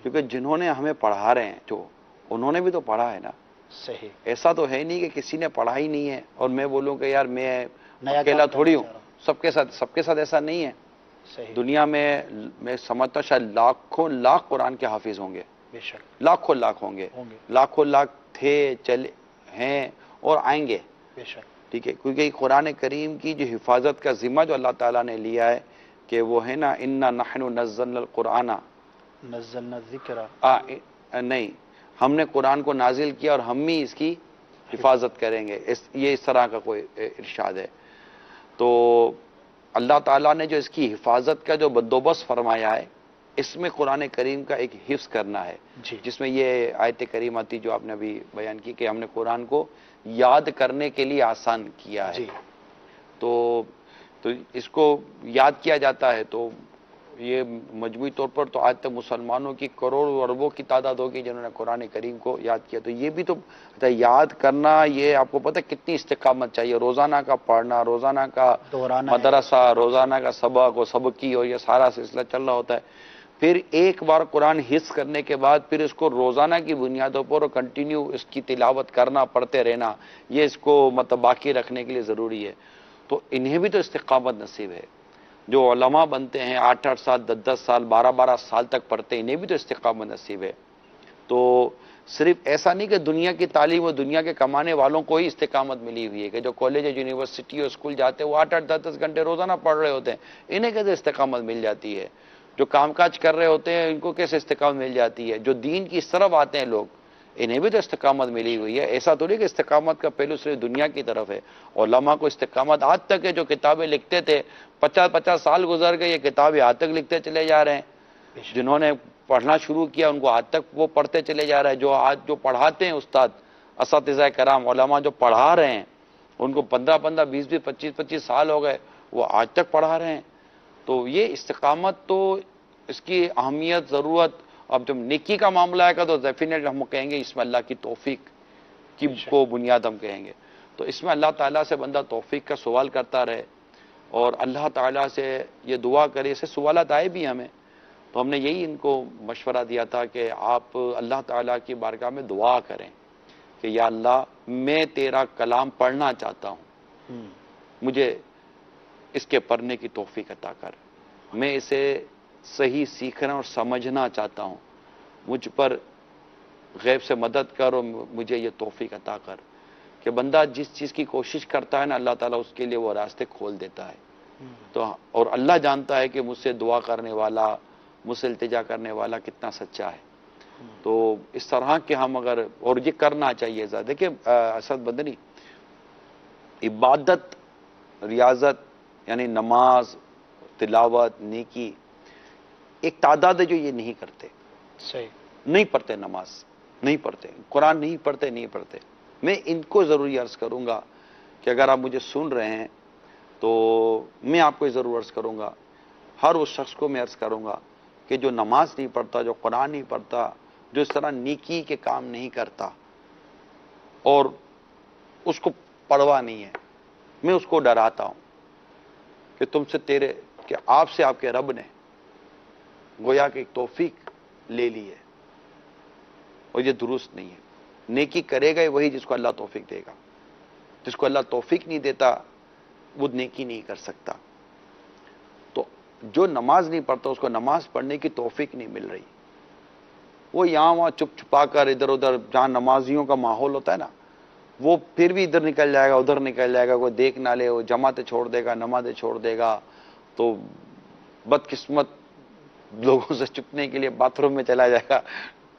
کیونکہ جنہوں نے ہمیں پڑھا رہے ہیں جو انہوں نے بھی تو پڑھا ہے نا. صحیح. ایسا تو ہے نہیں کہ کسی نے پڑھا ہی نہیں ہے اور میں بولوں کہ یار میں نیا اکیلا کام تھوڑی ہوں. کرنا چاہ رہا سب کے ساتھ ایسا نہیں ہے. صحیح. دنیا میں سمجھتا ہوں شاید لاکھوں لاکھ قرآن کے حافظ ہوں گے، بے شک لاکھوں لاکھ ہوں گے، لاکھوں لاکھ تھے، چلے ہیں اور آئیں گے. بے شک. ٹھیک ہے. کیونکہ قرآن کریم کی جو حفاظت کا ذمہ جو اللہ تعالیٰ نے لیا ہے کہ وہ ہے نا انا نحن نزلنا القرآن نزلنا الذکر، نہیں، ہم نے قرآن کو نازل کیا اور ہم ہی اس کی حفاظت کریں گے. یہ اس طرح کا کوئی ارشاد ہے. تو اللہ تعالیٰ نے جو اس کی حفاظت کا جو بندوبست فرمایا ہے اس میں قرآن کریم کا ایک حفظ کرنا ہے، جس میں یہ آیت کریمہ تھی جو آپ نے ابھی بیان کی کہ ہم نے قرآن کو یاد کرنے کے لیے آسان کیا ہے. تو اس کو یاد کیا جاتا ہے تو یہ مجموعی طور پر تو آج تک مسلمانوں کی کروڑوں اربوں کی تعداد ہوگی جنہوں نے قرآن کریم کو یاد کیا. تو یہ بھی تو یاد کرنا، یہ آپ کو پتہ ہے کتنی استقامت چاہیے. روزانہ کا پڑھنا، روزانہ کا مدرسہ، روزانہ کا سبق و سبق کی، اور یہ سارا سلسلہ چل رہا ہوتا ہے. پھر ایک بار قرآن حفظ کرنے کے بعد پھر اس کو روزانہ کی بنیادوں پر کنٹینیو اس کی تلاوت کرنا، پڑھتے رہنا، یہ اس کو مطلب باقی رکھنے کے لیے ضروری ہے. تو انہیں بھی تو استقامت نصیب ہے. جو علماء بنتے ہیں 8-8 سال، 10-10 سال، 12-12 سال تک پڑھتے ہیں، انہیں بھی تو استقامت نصیب ہے. تو صرف ایسا نہیں کہ دنیا کی تعلیم اور دنیا کے کمانے والوں کو ہی استقامت ملی ہوئی ہے کہ جو کالج یونیورسٹی اور اسکول جاتے ہیں وہ 8-8 10-10 گھنٹے روزانہ پڑھ رہے ہوتے ہیں، انہیں کیسے استقامت مل جاتی ہے؟ جو کام کاج کر رہے ہوتے ہیں ان کو کیسے استقامت مل جاتی ہے؟ جو دین کی اس طرف آتے ہیں لوگ، انہیں بھی تو استقامت ملی ہوئی ہے. ایسا تو نہیں کہ استقامت کا پہلو صرف دنیا کی طرف ہے. علماء کو استقامت آج تک ہے. جو کتابیں لکھتے تھے 50 سال گزر گئے, یہ کتابیں آج تک لکھتے چلے جا رہے ہیں. جنہوں نے پڑھنا شروع کیا ان کو آج تک وہ پڑھتے چلے جا رہے ہیں. جو آج جو پڑھاتے ہیں استاد اساتذہ کرام علماء جو پڑھا رہے ہیں ان کو 15 20 25 سال ہو گئے, وہ آج تک پڑھا رہے ہیں. تو یہ استقامت تو اس کی اہمیت ضرورت. اب جب نیکی کا معاملہ آئے گا تو ڈیفینیٹ ہم کہیں گے اس میں اللہ کی توفیق کی کو بنیاد ہم کہیں گے. تو اس میں اللہ تعالیٰ سے بندہ توفیق کا سوال کرتا رہے اور اللہ تعالیٰ سے یہ دعا کرے. اسے سوالات آئے بھی ہمیں, تو ہم نے یہی ان کو مشورہ دیا تھا کہ آپ اللہ تعالیٰ کی بارگاہ میں دعا کریں کہ یا اللہ میں تیرا کلام پڑھنا چاہتا ہوں, مجھے اس کے پڑھنے کی توفیق عطا کر, میں اسے صحیح سیکھنا اور سمجھنا چاہتا ہوں, مجھ پر غیب سے مدد کر اور مجھے یہ توفیق عطا کر. کہ بندہ جس چیز کی کوشش کرتا ہے نا اللہ تعالیٰ اس کے لیے وہ راستے کھول دیتا ہے. تو اور اللہ جانتا ہے کہ مجھ سے دعا کرنے والا, مجھ سے التجا کرنے والا کتنا سچا ہے. تو اس طرح کے ہم اگر, اور یہ کرنا چاہیے. دیکھیں اسد مدنی, عبادت ریاضت یعنی نماز تلاوت نیکی ایک تعداد ہے جو یہ نہیں کرتے. صحیح, نہیں پڑھتے, نماز نہیں پڑھتے, قرآن نہیں پڑھتے. میں ان کو ضروری عرض کروں گا کہ اگر آپ مجھے سن رہے ہیں تو میں آپ کو ضرور عرض کروں گا, ہر اس شخص کو میں عرض کروں گا کہ جو نماز نہیں پڑھتا, جو قرآن نہیں پڑھتا, جو اس طرح نیکی کے کام نہیں کرتا اور اس کو پرواہ نہیں ہے, میں اس کو ڈراتا ہوں کہ تم سے کہ آپ سے آپ کے رب نے گویا کہ ایک توفیق لے لی ہے اور یہ درست نہیں ہے. نیکی کرے گا وہی جس کو اللہ توفیق دے گا. جس کو اللہ توفیق نہیں دیتا وہ نیکی نہیں کر سکتا. تو جو نماز نہیں پڑھتا اس کو نماز پڑھنے کی توفیق نہیں مل رہی. وہ یہاں وہاں چپ چھپا کر ادھر ادھر جہاں نمازیوں کا ماحول ہوتا ہے نا, وہ پھر بھی ادھر نکل جائے گا ادھر نکل جائے گا, کوئی دیکھ نہ لے, وہ جماعتیں چھوڑ دے گا, نمازیں چھوڑ دے گا. تو بدقسمت لوگوں سے چھپنے کے لیے باتھ روم میں چلا جائے گا.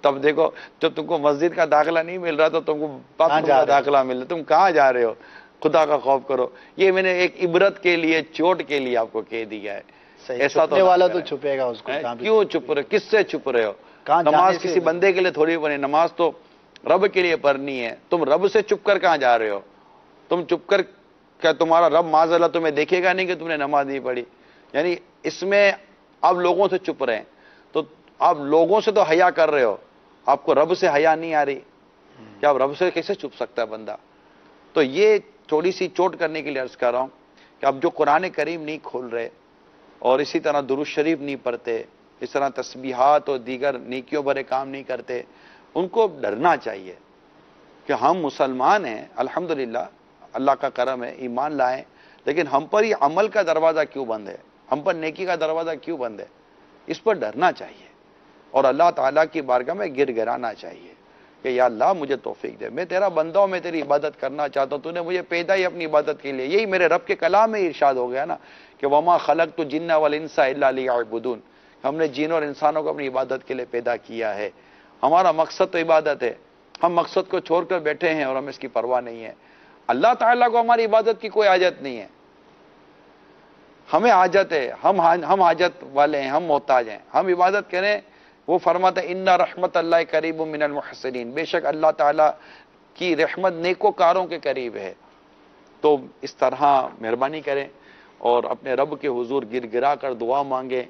تب دیکھو جب تم کو مسجد کا داخلہ نہیں مل رہا تو تم کو باتھ روم کا داخلہ مل رہا, تم کہاں جا رہے ہو؟ خدا کا خوف کرو. یہ میں نے ایک عبرت کے لیے, چوٹ کے لیے آپ کو کہہ دیا ہے. ایسا تو والا تو چھپے گا اس کو, کیوں چھپ رہے, کس سے چھپ رہے ہو؟ نماز کسی بندے کے لیے تھوڑی پڑھنی, نماز تو رب کے لیے پڑھنی ہے. تم رب سے چھپ کر کہاں جا رہے ہو؟ تم چھپ کر کیا تمہارا رب معاذ اللہ تمہیں دیکھے گا نہیں کہ تم نے نماز نہیں پڑھی؟ یعنی اس میں آپ لوگوں سے چھپ رہے ہیں, تو آپ لوگوں سے تو حیا کر رہے ہو, آپ کو رب سے حیا نہیں آ رہی, کہ آپ رب سے کیسے چھپ سکتا ہے بندہ؟ تو یہ تھوڑی سی چوٹ کرنے کے لیے عرض کر رہا ہوں کہ آپ جو قرآن کریم نہیں کھول رہے اور اسی طرح درود شریف نہیں پڑھتے, اس طرح تسبیحات اور دیگر نیکیوں بھرے کام نہیں کرتے, ان کو ڈرنا چاہیے کہ ہم مسلمان ہیں الحمدللہ, اللہ کا کرم ہے, ایمان لائیں, لیکن ہم پر یہ عمل کا دروازہ کیوں بند ہے, ہم پر نیکی کا دروازہ کیوں بند ہے؟ اس پر ڈرنا چاہیے اور اللہ تعالیٰ کی بارگاہ میں گر گرانا چاہیے کہ یا اللہ مجھے توفیق دے, میں تیرا بندہ ہوں, میں تیری عبادت کرنا چاہتا ہوں, تو نے مجھے پیدا ہی اپنی عبادت کے لیے. یہی میرے رب کے کلام میں ارشاد ہو گیا نا کہ وما خلقت الجن والانس الا لیعبدون, ہم نے جن اور انسانوں کو اپنی عبادت کے لیے پیدا کیا ہے. ہمارا مقصد تو عبادت ہے, ہم مقصد کو چھوڑ کر بیٹھے ہیں اور ہمیں اس کی پرواہ نہیں ہے. اللہ تعالیٰ کو ہماری عبادت کی کوئی حاجت نہیں ہے, ہمیں حاجت ہے, ہم حاجت والے ہیں, ہم محتاج ہیں, ہم عبادت کریں. وہ فرماتا ہے ان رحمت اللہ قریب من المحسنین, بے شک اللہ تعالیٰ کی رحمت نیکوکاروں کے قریب ہے. تو اس طرح مہربانی کریں اور اپنے رب کے حضور گر گرا کر دعا مانگیں.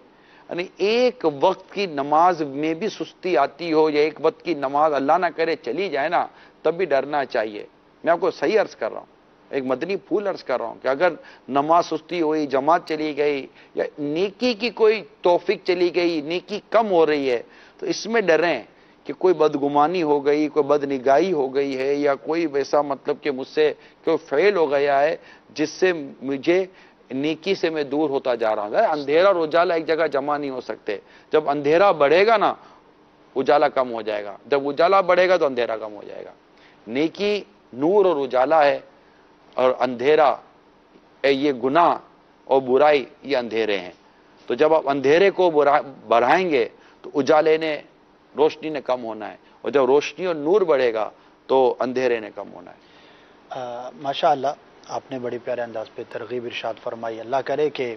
یعنی ایک وقت کی نماز میں بھی سستی آتی ہو یا ایک وقت کی نماز اللہ نہ کرے چلی جائے نا, تب بھی ڈرنا چاہیے. میں آپ کو صحیح عرض کر رہا ہوں, ایک مدنی پھول عرض کر رہا ہوں کہ اگر نماز سستی ہوئی, جماعت چلی گئی یا نیکی کی کوئی توفیق چلی گئی, نیکی کم ہو رہی ہے, تو اس میں ڈریں کہ کوئی بدگمانی ہو گئی, کوئی بدنگاہی ہو گئی ہے, یا کوئی ویسا مطلب کہ مجھ سے کوئی فعل ہو گیا ہے جس سے مجھے نیکی سے میں دور ہوتا جا رہا ہوں. اندھیرا اور اجالا ایک جگہ جمع نہیں ہو سکتے. جب اندھیرا بڑھے گا نا اجالا کم ہو جائے گا, جب اجالا بڑھے گا تو اندھیرا کم ہو جائے گا. نیکی نور اور اجالا ہے اور اندھیرا یہ گناہ اور برائی یہ اندھیرے ہیں. تو جب آپ اندھیرے کو بڑھائیں گے تو اجالے نے روشنی نے کم ہونا ہے، اور جب روشنی اور نور بڑھے گا تو اندھیرے نے کم ہونا ہے۔ ماشاء اللہ آپ نے بڑے پیارے انداز پہ ترغیب ارشاد فرمائی. اللہ کرے کہ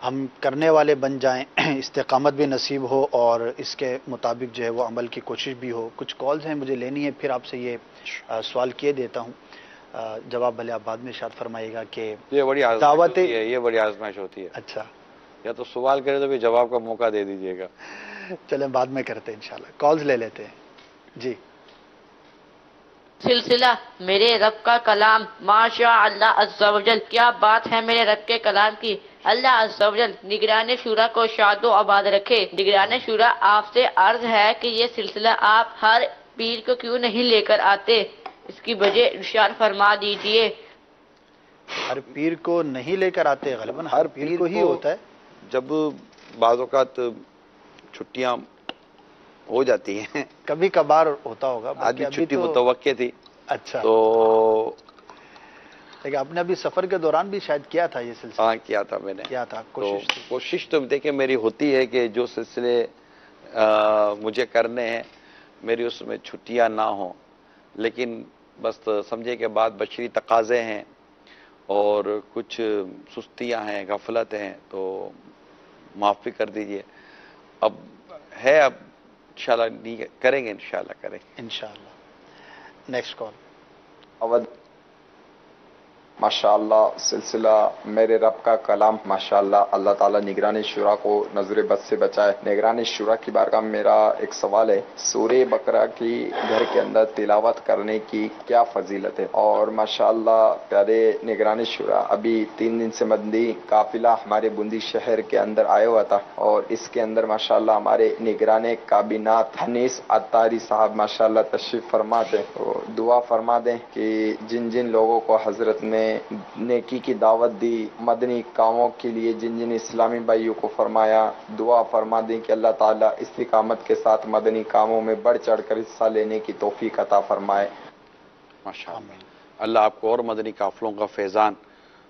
ہم کرنے والے بن جائیں، استقامت بھی نصیب ہو اور اس کے مطابق جو ہے وہ عمل کی کوشش بھی ہو. کچھ کالز ہیں مجھے لینی ہے، پھر آپ سے یہ سوال کیے دیتا ہوں. جواب بھلے آپ بعد میں ارشاد فرمائیے گا کہ یہ بڑی آزمائش ہوتی ہے، یہ بڑی آزمائش ہوتی ہے. اچھا یا تو سوال کرے تو پھر جواب کا موقع دے دیجیے گا. چلیں بعد میں کرتے ہیں انشاءاللہ. کالز لے لیتے ہیں. جی سلسلہ میرے رب کا کلام. ماشاء اللہ عز و جل، کیا بات ہے میرے رب کے کلام کی. اللہ عز و جل نگران شورا کو شاد و آباد رکھے. نگران شورا آپ سے عرض ہے کہ یہ سلسلہ آپ ہر پیر کو کیوں نہیں لے کر آتے، اس کی وجہ ارشاد فرما دیجئے. ہر پیر کو نہیں لے کر آتے، غالباً ہر پیر کو ہی ہوتا ہے. جب بعض اوقات چھٹیاں ہو جاتی ہیں، کبھی کبھار ہوتا ہوگا. آج بھی چھٹی متوقع تھی. اچھا، تو لیکن آپ نے ابھی سفر کے دوران بھی شاید کیا تھا یہ سلسلہ. ہاں کیا تھا میں نے. کیا تھا، تو کوشش تھی. کوشش تو دیکھیں میری ہوتی ہے کہ جو سلسلے مجھے کرنے ہیں میری اس میں چھٹیاں نہ ہوں، لیکن بس سمجھے کہ بعد بشری تقاضے ہیں اور کچھ سستیاں ہیں، غفلت ہیں، تو معاف بھی کر دیجئے. اب ہے، اب انشاءاللہ کریں گے، انشاءاللہ کریں گے. انشاءاللہ. Next call. اود ماشاءاللہ سلسلہ میرے رب کا کلام. ماشاءاللہ اللہ تعالیٰ نگران شورا کو نظر بد سے بچائے. نگران شورا کی بارگاہ میں میرا ایک سوال ہے، سورہ بقرہ کی گھر کے اندر تلاوت کرنے کی کیا فضیلت ہے؟ اور ماشاءاللہ پیارے نگران شورا، ابھی 3 دن سے مدنی قافلہ ہمارے بوندی شہر کے اندر آیا ہوا تھا، اور اس کے اندر ماشاءاللہ ہمارے نگران کابینات حنیس عطاری صاحب ماشاءاللہ تشریف فرما دیں. تو دعا فرما دیں کہ جن جن لوگوں کو حضرت نے نیکی کی دعوت دی، مدنی کاموں کے لیے جن جن اسلامی بھائیوں کو فرمایا، دعا فرما دیں کہ اللہ تعالیٰ استقامت کے ساتھ مدنی کاموں میں بڑھ چڑھ کر حصہ لینے کی توفیق عطا فرمائے. ماشاءاللہ اللہ آپ کو اور مدنی قافلوں کا فیضان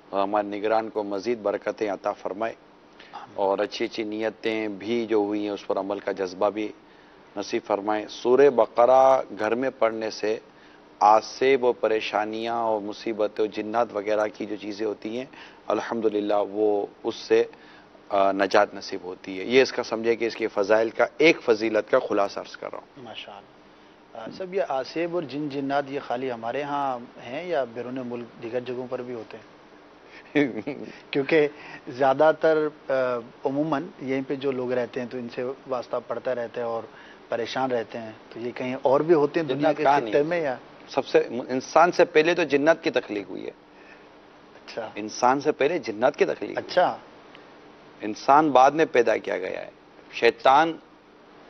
اور ہمارے نگران کو مزید برکتیں عطا فرمائے، اور اچھی اچھی نیتیں بھی جو ہوئی ہیں اس پر عمل کا جذبہ بھی نصیب فرمائے. سورہ بقرہ گھر میں پڑھنے سے آسیب و پریشانیاں اور مصیبتیں اور جنات وغیرہ کی جو چیزیں ہوتی ہیں الحمدللہ وہ اس سے نجات نصیب ہوتی ہے. یہ اس کا سمجھے کہ اس کے فضائل کا ایک فضیلت کا خلاصہ عرض کر رہا ہوں. ماشاءاللہ. سب یہ آسیب اور جن جنات یہ خالی ہمارے ہاں ہیں یا بیرون ملک دیگر جگہوں پر بھی ہوتے ہیں؟ کیونکہ زیادہ تر عموماً یہیں پہ جو لوگ رہتے ہیں تو ان سے واسطہ پڑتا رہتا ہے اور پریشان رہتے ہیں. تو یہ کہیں اور بھی ہوتے ہیں دنیا کے خطے میں یا؟ سب سے انسان سے پہلے تو جنات کی تخلیق ہوئی ہے. اچھا، انسان سے پہلے جنات کی تخلیق. اچھا، انسان بعد میں پیدا کیا گیا ہے. شیطان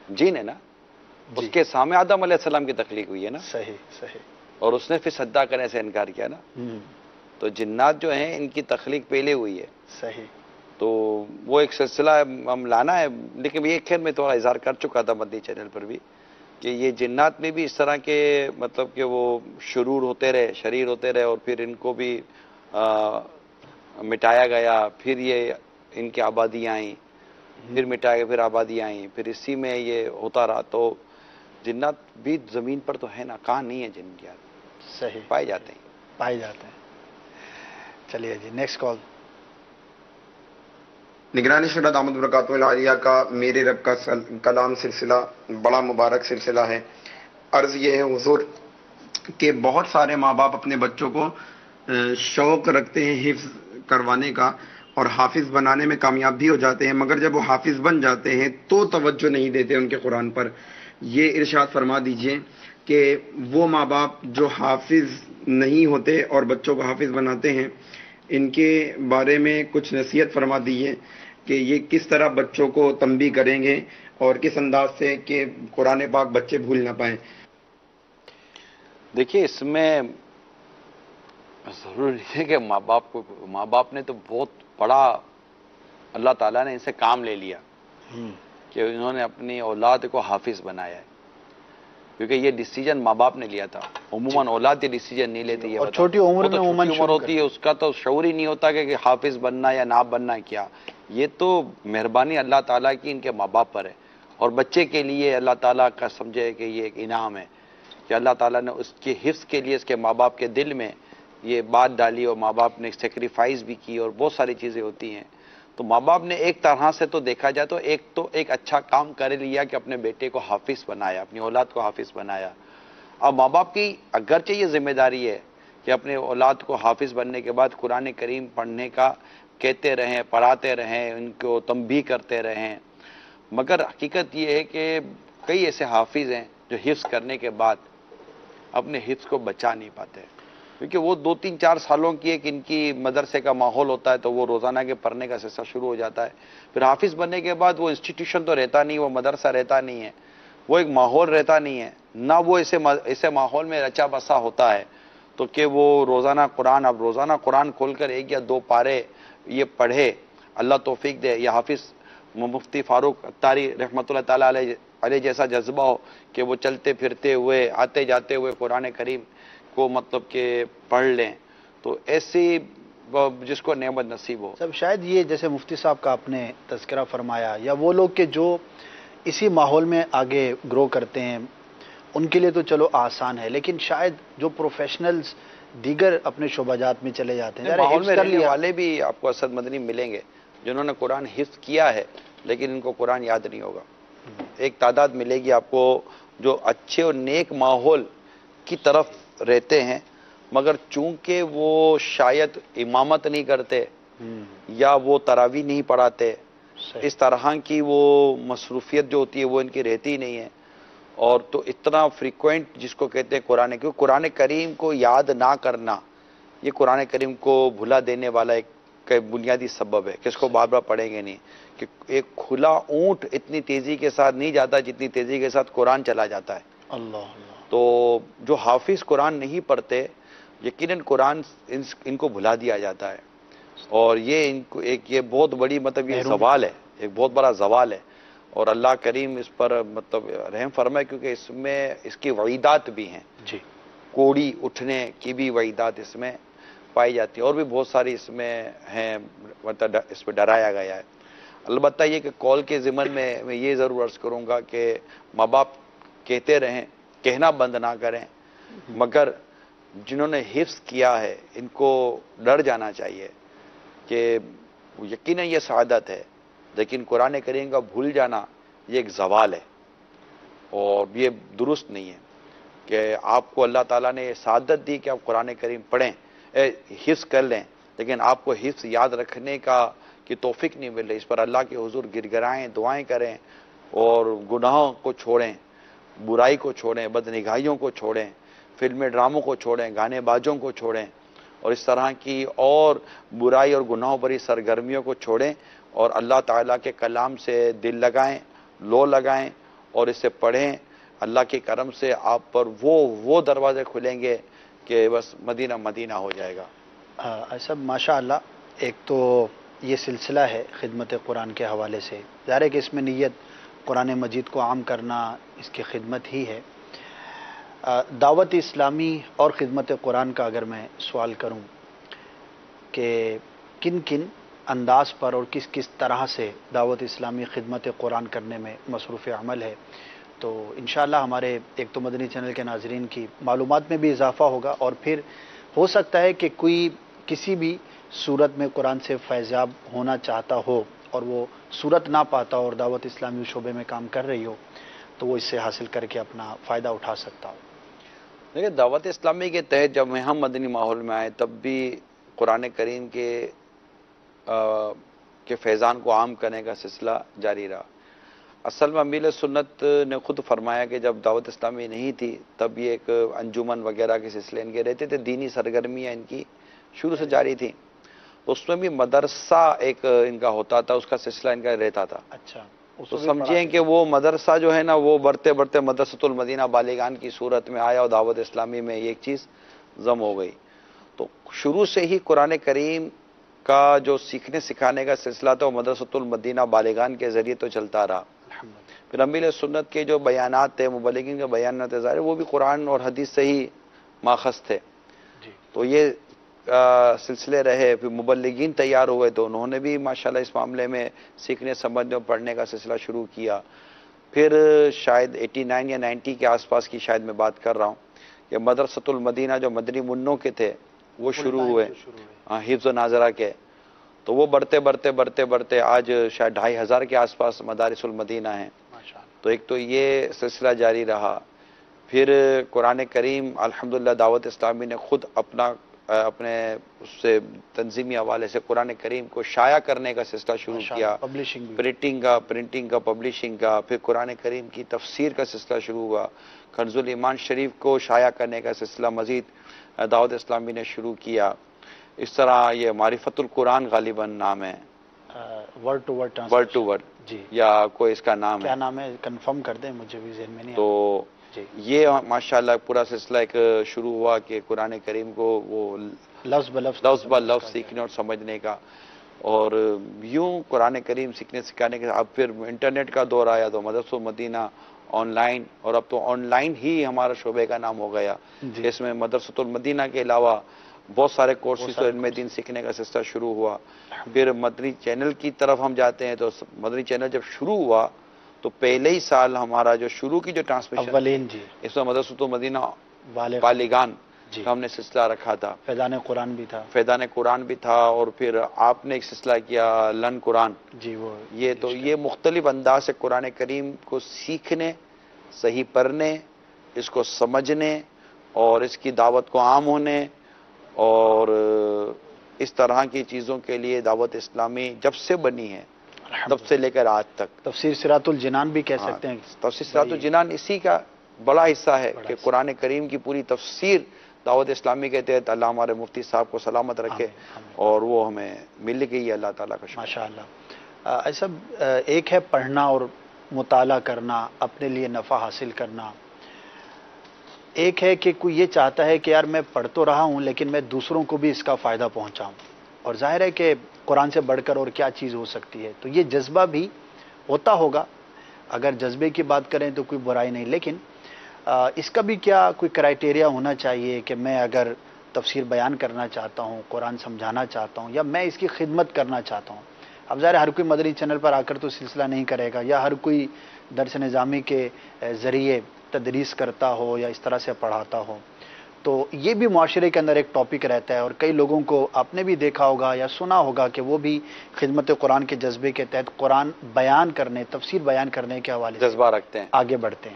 جن ہے نا، اس کے سامنے آدم علیہ السلام کی تخلیق ہوئی ہے نا. صحیح صحیح. اور اس نے پھر سجدہ کرنے سے انکار کیا نا. تو جنات جو ہیں ان کی تخلیق پہلے ہوئی ہے. صحیح. تو وہ ایک سلسلہ ہم لانا ہے، لیکن یہ خیر میں تھوڑا اظہار کر چکا تھا مدنی چینل پر بھی کہ یہ جنات میں بھی اس طرح کے مطلب کہ وہ شرور ہوتے رہے اور پھر ان کو بھی مٹایا گیا. پھر یہ ان کی آبادیاں آئیں، پھر مٹایا گیا، پھر آبادیاں آئیں، پھر اسی میں یہ ہوتا رہا. تو جنات بھی زمین پر تو ہے نا، کہاں نہیں ہے جنات؟ صحیح، پائے جاتے ہیں. چلیے جی نیکسٹ کال. نگران شورا دامت برکاتہ العالیہ کا میرے رب کا کلام سلسلہ بڑا مبارک سلسلہ ہے. عرض یہ ہے حضور کہ بہت سارے ماں باپ اپنے بچوں کو شوق رکھتے ہیں حفظ کروانے کا اور حافظ بنانے میں کامیاب بھی ہو جاتے ہیں، مگر جب وہ حافظ بن جاتے ہیں تو توجہ نہیں دیتے ان کے قرآن پر. یہ ارشاد فرما دیجئے کہ وہ ماں باپ جو حافظ نہیں ہوتے اور بچوں کو حافظ بناتے ہیں ان کے بارے میں کچھ نصیحت فرما دیجئے کہ یہ کس طرح بچوں کو تنبیہ کریں گے اور کس انداز سے کہ قرآن پاک بچے بھول نہ پائیں. دیکھیے اس میں ضروری ہے کہ ماں باپ نے تو بہت بڑا اللہ تعالیٰ نے ان سے کام لے لیا کہ انہوں نے اپنی اولاد کو حافظ بنایا ہے، کیونکہ یہ ڈیسیجن ماں باپ نے لیا تھا. عموماً اولاد یہ ڈیسیجن نہیں لیتی، اور چھوٹی عمر میں عمر ہوتی ہے، اس کا تو شعور ہی نہیں ہوتا کہ حافظ بننا یا نہ بننا کیا. یہ تو مہربانی اللہ تعالیٰ کی ان کے ماں باپ پر ہے. اور بچے کے لیے اللہ تعالیٰ کا سمجھے کہ یہ ایک انعام ہے کہ اللہ تعالیٰ نے اس کے حفظ کے لیے اس کے ماں باپ کے دل میں یہ بات ڈالی، اور ماں باپ نے سیکریفائز بھی کی، اور بہت ساری چیزیں ہوتی ہیں. تو ماں باپ نے ایک طرح سے تو دیکھا جائے تو ایک اچھا کام کر لیا کہ اپنے بیٹے کو حافظ بنایا، اپنی اولاد کو حافظ بنایا. اب ماں باپ کی اگرچہ یہ ذمہ داری ہے کہ اپنے اولاد کو حافظ بننے کے بعد قرآن کریم پڑھنے کا کہتے رہیں، پڑھاتے رہیں، ان کو تنبیہ کرتے رہیں، مگر حقیقت یہ ہے کہ کئی ایسے حافظ ہیں جو حفظ کرنے کے بعد اپنے حفظ کو بچا نہیں پاتے، کیونکہ وہ 2-3-4 سالوں کی ایک ان کی مدرسے کا ماحول ہوتا ہے، تو وہ روزانہ کے پڑھنے کا سلسلہ شروع ہو جاتا ہے. پھر حافظ بننے کے بعد وہ انسٹیٹیوشن تو رہتا نہیں، وہ مدرسہ رہتا نہیں ہے، وہ ایک ماحول رہتا نہیں ہے، نہ وہ ایسے ماحول میں رچا بسا ہوتا ہے تو کہ وہ روزانہ قرآن کھول کر 1 یا 2 پارے یہ پڑھے. اللہ توفیق دے یا حافظ مفتی فاروق اتاری رحمۃ اللہ تعالیٰ علیہ جیسا جذبہ ہو کہ وہ چلتے پھرتے ہوئے آتے جاتے ہوئے قرآن کریم کو مطلب کہ پڑھ لیں، تو ایسی جس کو نعمت نصیب ہو. سب شاید یہ جیسے مفتی صاحب کا آپ نے تذکرہ فرمایا، یا وہ لوگ کہ جو اسی ماحول میں آگے گرو کرتے ہیں ان کے لیے تو چلو آسان ہے، لیکن شاید جو پروفیشنلز دیگر اپنے شعبہ جات میں چلے جاتے ہیں، ماحول میں رہنے والے بھی آپ کو اسد مدنی ملیں گے جنہوں نے قرآن حفظ کیا ہے لیکن ان کو قرآن یاد نہیں ہوگا. ایک تعداد ملے گی آپ کو جو اچھے اور نیک ماحول کی طرف رہتے ہیں، مگر چونکہ وہ شاید امامت نہیں کرتے یا وہ تراویح نہیں پڑھاتے، اس طرح کی وہ مصروفیت جو ہوتی ہے وہ ان کی رہتی نہیں ہے. اور تو اتنا فریکوینٹ جس کو کہتے ہیں قرآن کریم کو یاد نہ کرنا، یہ قرآن کریم کو بھلا دینے والا ایک بنیادی سبب ہے کہ اس کو بار بار پڑھیں گے نہیں. کہ ایک کھلا اونٹ اتنی تیزی کے ساتھ نہیں جاتا جتنی تیزی کے ساتھ قرآن چلا جاتا ہے. اللہ. تو جو حافظ قرآن نہیں پڑھتے یقیناً قرآن ان کو بھلا دیا جاتا ہے، اور یہ ان کو یہ بہت بڑی مطلب یہ زوال ہے، ایک بہت بڑا زوال ہے. اور اللہ کریم اس پر مطلب رحم فرمائے، کیونکہ اس میں اس کی وعیدات بھی ہیں. جی. کوڑی اٹھنے کی بھی وعیدات اس میں پائی جاتی ہیں، اور بھی بہت ساری اس میں ہیں، مطلب اس پہ ڈرایا گیا ہے. البتہ یہ کہ کال کے ضمن میں یہ ضرور عرض کروں گا کہ ماں باپ کہتے رہیں، کہنا بند نہ کریں، مگر جنہوں نے حفظ کیا ہے ان کو ڈر جانا چاہیے کہ یقیناً یہ سعادت ہے، لیکن قرآن کریم کا بھول جانا یہ ایک زوال ہے، اور یہ درست نہیں ہے. کہ آپ کو اللہ تعالیٰ نے یہ سعادت دی کہ آپ قرآن کریم پڑھیں، حفظ کر لیں، لیکن آپ کو حفظ یاد رکھنے کی توفیق نہیں مل رہی. اس پر اللہ کے حضور گر گرائیں، دعائیں کریں، اور گناہوں کو چھوڑیں، برائی کو چھوڑیں، بدنگاہیوں کو چھوڑیں، فلمیں ڈراموں کو چھوڑیں، گانے بازوں کو چھوڑیں، اور اس طرح کی اور برائی اور گناہوں بری سرگرمیوں کو چھوڑیں، اور اللہ تعالیٰ کے کلام سے دل لگائیں، لو لگائیں، اور اسے پڑھیں. اللہ کے کرم سے آپ پر وہ دروازے کھلیں گے کہ بس مدینہ مدینہ ہو جائے گا. سب ماشاء اللہ. ایک تو یہ سلسلہ ہے خدمت قرآن کے حوالے سے، ظاہر ہے کہ اس میں نیت قرآن مجید کو عام کرنا اس کی خدمت ہی ہے. دعوت اسلامی اور خدمت قرآن کا اگر میں سوال کروں کہ کن کن انداز پر اور کس کس طرح سے دعوت اسلامی خدمت قرآن کرنے میں مصروف عمل ہے، تو انشاءاللہ ہمارے ایک تو مدنی چینل کے ناظرین کی معلومات میں بھی اضافہ ہوگا، اور پھر ہو سکتا ہے کہ کوئی کسی بھی صورت میں قرآن سے فیضیاب ہونا چاہتا ہو اور وہ صورت نہ پاتا اور دعوت اسلامی شعبے میں کام کر رہی ہو تو وہ اس سے حاصل کر کے اپنا فائدہ اٹھا سکتا ہو. دیکھیں، دعوت اسلامی کے تحت جب ہم مدنی ماحول میں آئے تب بھی قرآن کریم کے فیضان کو عام کرنے کا سلسلہ جاری رہا. اصل میں امیر سنت نے خود فرمایا کہ جب دعوت اسلامی نہیں تھی تب یہ ایک انجمن وغیرہ کے سلسلے ان کے رہتے تھے، دینی سرگرمیاں ان کی شروع سے جاری تھیں. اس میں بھی مدرسہ ایک ان کا ہوتا تھا، اس کا سلسلہ ان کا رہتا تھا. اچھا. تو سمجھیں کہ وہ مدرسہ جو ہے نا وہ بڑھتے بڑھتے مدرسۃ المدینہ بالغان کی صورت میں آیا، اور دعوت اسلامی میں یہ ایک چیز ضم ہو گئی. تو شروع سے ہی قرآن کریم کا جو سیکھنے سکھانے کا سلسلہ تھا وہ مدرسۃ المدینہ بالغان کے ذریعے تو چلتا رہا. پھر امیر سنت کے جو بیانات تھے، مبلغین کے بیانات ظاہر وہ بھی قرآن اور حدیث سے ہی ماخذ تھے. تو یہ سلسلے رہے. پھر مبلغین تیار ہوئے تو انہوں نے بھی ماشاءاللہ اس معاملے میں سیکھنے سمجھنے اور پڑھنے کا سلسلہ شروع کیا. پھر شاید 89 یا 90 کے آس پاس کی شاید میں بات کر رہا ہوں کہ مدرسۃ المدینہ جو مدنی منوں کے تھے وہ شروع ہوئے حفظ و ناظرہ کے، تو وہ بڑھتے آج شاید 2500 کے آس پاس مدارس المدینہ ہیں. تو ایک تو یہ سلسلہ جاری رہا. پھر قرآن کریم الحمدللہ دعوت اسلامی نے خود اپنے اس سے تنظیمی حوالے سے قرآن کریم کو شائع کرنے کا سلسلہ شروع کیا، پرنٹنگ کا پبلشنگ کا. پھر قرآن کریم کی تفسیر کا سلسلہ شروع ہوا، کنز الایمان شریف کو شائع کرنے کا سلسلہ مزید دعوت اسلامی نے شروع کیا. اس طرح یہ معرفت القرآن غالباً نام ہے، ورڈ ٹو ورڈ جی، یا کوئی اس کا نام ہے، کیا نام ہے کنفرم کر دیں، مجھے بھی ذہن میں نہیں. تو یہ ماشاءاللہ پورا سلسلہ ایک شروع ہوا کہ قرآن کریم کو وہ لفظ لفظ سیکھنے اور سمجھنے کا، اور یوں قرآن کریم سیکھنے سکھانے کے. اب پھر انٹرنیٹ کا دور آیا تو مدرسۃ المدینہ آن لائن، اور اب تو آن لائن ہی ہمارا شعبے کا نام ہو گیا. اس میں مدرسۃ المدینہ کے علاوہ بہت سارے کورسز اور علم دین سیکھنے کا سلسلہ شروع ہوا. پھر مدنی چینل کی طرف ہم جاتے ہیں تو مدنی چینل جب شروع ہوا تو پہلے ہی سال ہمارا جو شروع کی جو ٹرانسمیشن اس میں مدرسۃ المدینہ بالغان کا ہم نے سلسلہ رکھا تھا، فیضان قرآن بھی تھا، اور پھر آپ نے ایک سلسلہ کیا لن قرآن. یہ مختلف انداز سے قرآن کریم کو سیکھنے، صحیح پڑھنے، اس کو سمجھنے اور اس کی دعوت کو عام ہونے، اور اس طرح کی چیزوں کے لیے دعوت اسلامی جب سے بنی ہے تب سے لے کر آج تک. تفسیر صراط الجنان بھی کہہ سکتے ہیں. تفسیر صراط الجنان اسی کا بڑا حصہ ہے کہ قرآن کریم کی پوری تفسیر دعوت اسلامی کے تحت اللہ ہمارے مفتی صاحب کو سلامت رکھے، اور وہ ہمیں مل گئی ہے، اللہ تعالیٰ کا شکر. ماشاءاللہ. ایسا ایک ہے پڑھنا اور مطالعہ کرنا، اپنے لیے نفع حاصل کرنا. ایک ہے کہ کوئی یہ چاہتا ہے کہ یار میں پڑھ تو رہا ہوں لیکن میں دوسروں کو بھی اس کا فائدہ پہنچاؤں، اور ظاہر ہے کہ قرآن سے بڑھ کر اور کیا چیز ہو سکتی ہے. تو یہ جذبہ بھی ہوتا ہوگا، اگر جذبے کی بات کریں تو کوئی برائی نہیں، لیکن اس کا بھی کیا کوئی کرائٹیریا ہونا چاہیے کہ میں اگر تفسیر بیان کرنا چاہتا ہوں، قرآن سمجھانا چاہتا ہوں، یا میں اس کی خدمت کرنا چاہتا ہوں. اب ظاہر ہر کوئی مدنی چینل پر آ کر تو سلسلہ نہیں کرے گا، یا ہر کوئی درس نظامی کے ذریعے تدریس کرتا ہو یا اس طرح سے پڑھاتا ہو. تو یہ بھی معاشرے کے اندر ایک ٹاپک رہتا ہے، اور کئی لوگوں کو آپ نے بھی دیکھا ہوگا یا سنا ہوگا کہ وہ بھی خدمت قرآن کے جذبے کے تحت قرآن بیان کرنے، تفسیر بیان کرنے کے حوالے سے جذبہ رکھتے ہیں، آگے بڑھتے ہیں.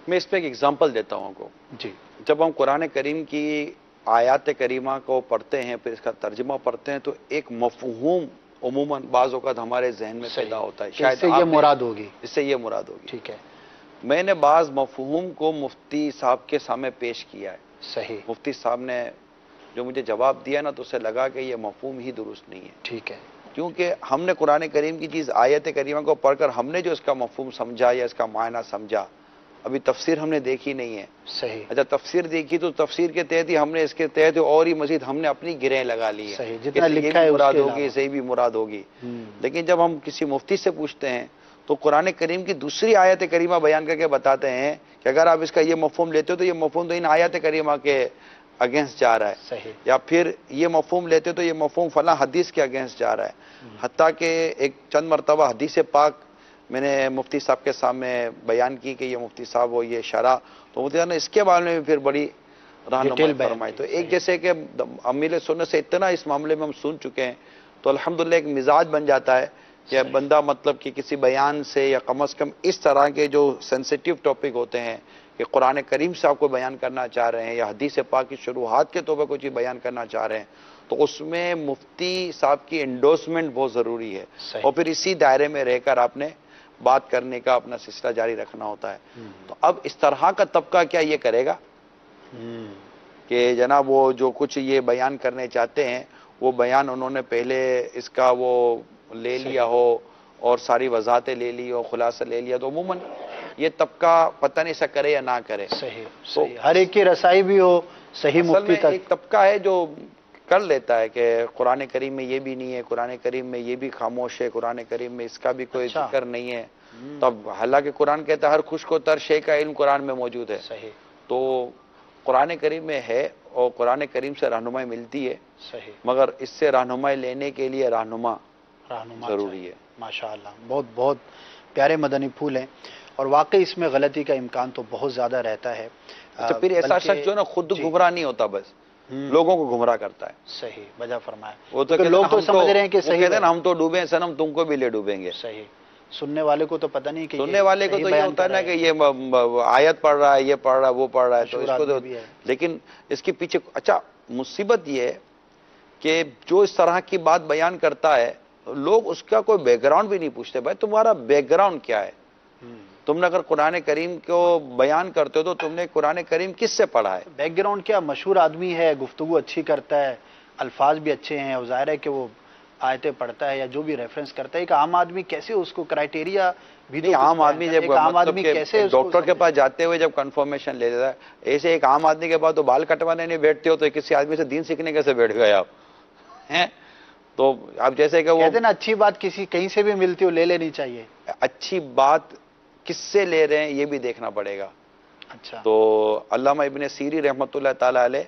میں اس پہ ایک ایگزامپل دیتا ہوں آپ کو. جی. جب ہم قرآن کریم کی آیات کریمہ کو پڑھتے ہیں، پھر اس کا ترجمہ پڑھتے ہیں، تو ایک مفہوم عموماً بعض اوقات ہمارے ذہن میں پیدا ہوتا ہے، شاید اس سے یہ مراد ہوگی. ٹھیک ہے. میں نے بعض مفہوم کو مفتی صاحب کے سامنے پیش کیا ہے. صحیح. مفتی صاحب نے جو مجھے جواب دیا نا، تو اسے لگا کہ یہ مفہوم ہی درست نہیں ہے. ٹھیک ہے. کیونکہ ہم نے قرآن کریم کی چیز آیت کریمہ کو پڑھ کر ہم نے جو اس کا مفہوم سمجھا یا اس کا معنی سمجھا، ابھی تفسیر ہم نے دیکھی نہیں ہے. صحیح. اچھا تفسیر دیکھی تو تفسیر کے تحت ہی ہم نے اس کے تحت اور ہی مزید ہم نے اپنی گرہیں لگا لی ہیں. صحیح. جتنا لکھا ہے مراد ہوگی، صحیح بھی مراد ہوگی. لیکن جب ہم کسی مفتی سے پوچھتے ہیں تو قرآن کریم کی دوسری آیت کریمہ بیان کر کے بتاتے ہیں کہ اگر آپ اس کا یہ مفہوم لیتے ہو تو یہ مفہوم تو ان آیت کریمہ کے اگینسٹ جا رہا ہے. صحیح. یا پھر یہ مفہوم لیتے تو یہ مفہوم فلاں حدیث کے اگینسٹ جا رہا ہے. حتیٰ کہ ایک چند مرتبہ حدیث پاک میں نے مفتی صاحب کے سامنے بیان کی کہ یہ مفتی صاحب وہ یہ شرح، تو مفتی صاحب نے اس کے بارے میں پھر بڑی رہنمائی فرمائی. تو ایک جیسے کہ امیل سنت سے اتنا اس معاملے میں ہم سن چکے ہیں، تو الحمدللہ ایک مزاج بن جاتا ہے کہ بندہ مطلب کہ کسی بیان سے یا کم از کم اس طرح کے جو سینسیٹیو ٹاپک ہوتے ہیں کہ قرآن کریم سے آپ کو بیان کرنا چاہ رہے ہیں یا حدیث پاک کی شروحات کے طور پر کوئی چیز بیان کرنا چاہ رہے ہیں، تو اس میں مفتی صاحب کی انڈورسمنٹ بہت ضروری ہے. اور پھر اسی دائرے میں رہ کر آپ نے بات کرنے کا اپنا سلسلہ جاری رکھنا ہوتا ہے. تو اب اس طرح کا طبقہ کیا یہ کرے گا کہ جناب وہ جو کچھ یہ بیان کرنے چاہتے ہیں وہ بیان انہوں نے پہلے اس کا وہ لے لیا ہو اور ساری وضاحتیں لے لی ہو، خلاصہ لے لیا، تو عموماً یہ طبقہ پتہ نہیں سا کرے یا نہ کرے. صحیح. ہر ایک کی رسائی بھی ہو صحیح مفتی تک. ایک طبقہ ہے جو کر لیتا ہے کہ قرآن کریم میں یہ بھی نہیں ہے، قرآن کریم میں یہ بھی خاموش ہے، قرآن کریم میں اس کا بھی کوئی ذکر نہیں ہے. تب حالانکہ قرآن کہتا ہے ہر خشک و تر شے کا علم قرآن میں موجود ہے. صحیح. تو قرآن کریم میں ہے اور قرآن کریم سے رہنمائی ملتی ہے. صحیح. مگر اس سے رہنمائی لینے کے لیے رہنما ضروری ہے. ماشاءاللہ. بہت بہت پیارے مدنی پھول ہیں اور واقعی اس میں غلطی کا امکان تو بہت زیادہ رہتا ہے. اچھا پھر ایسا شخص جو ہے نا خود گمراہ نہیں ہوتا، بس لوگوں کو گمراہ کرتا ہے. صحیح بجا فرمایا. وہ تو لوگ تو سمجھ رہے ہیں کہ صحیح ہے نا، ہم تو ڈوبے ہیں صنم، تم کو بھی لے ڈوبیں گے. صحیح. سننے والے کو تو پتہ نہیں کہ سننے والے کو تو یہ ہوتا ہے نا کہ یہ آیت پڑھ رہا ہے، یہ پڑھ رہا ہے، وہ پڑھ رہا ہے، تو اس کو تو، لیکن اس کے پیچھے اچھا مصیبت یہ ہے کہ جو اس طرح کی بات بیان کرتا ہے لوگ اس کا کوئی بیک گراؤنڈ بھی نہیں پوچھتے. بھائی تمہارا بیک گراؤنڈ کیا ہے؟ تم نے اگر قرآن کریم کو بیان کرتے ہو تو تم نے قرآن کریم کس سے پڑھا ہے؟ بیک گراؤنڈ کیا؟ مشہور آدمی ہے، گفتگو اچھی کرتا ہے، الفاظ بھی اچھے ہیں، اور ظاہر ہے کہ وہ آیتیں پڑھتا ہے یا جو بھی ریفرنس کرتا ہے. ایک عام آدمی کیسے اس کو کرائیٹیریا بھی نہیں، عام آدمی جب کیسے ڈاکٹر کے پاس جاتے ہوئے جب کنفرمیشن لے لیتا ہے، ایسے ایک عام آدمی کے پاس تو بال کٹوانے نہیں بیٹھتے ہو تو کسی آدمی سے دین سیکھنے کیسے بیٹھ گئے آپ ہیں؟ تو اب جیسے کہ وہ کہتے ہیں نا اچھی بات کسی کہیں سے بھی ملتی ہو لے لینی چاہیے. اچھی بات کس سے لے رہے ہیں یہ بھی دیکھنا پڑے گا. اچھا. تو علامہ ابن سیری رحمۃ اللہ تعالی علیہ،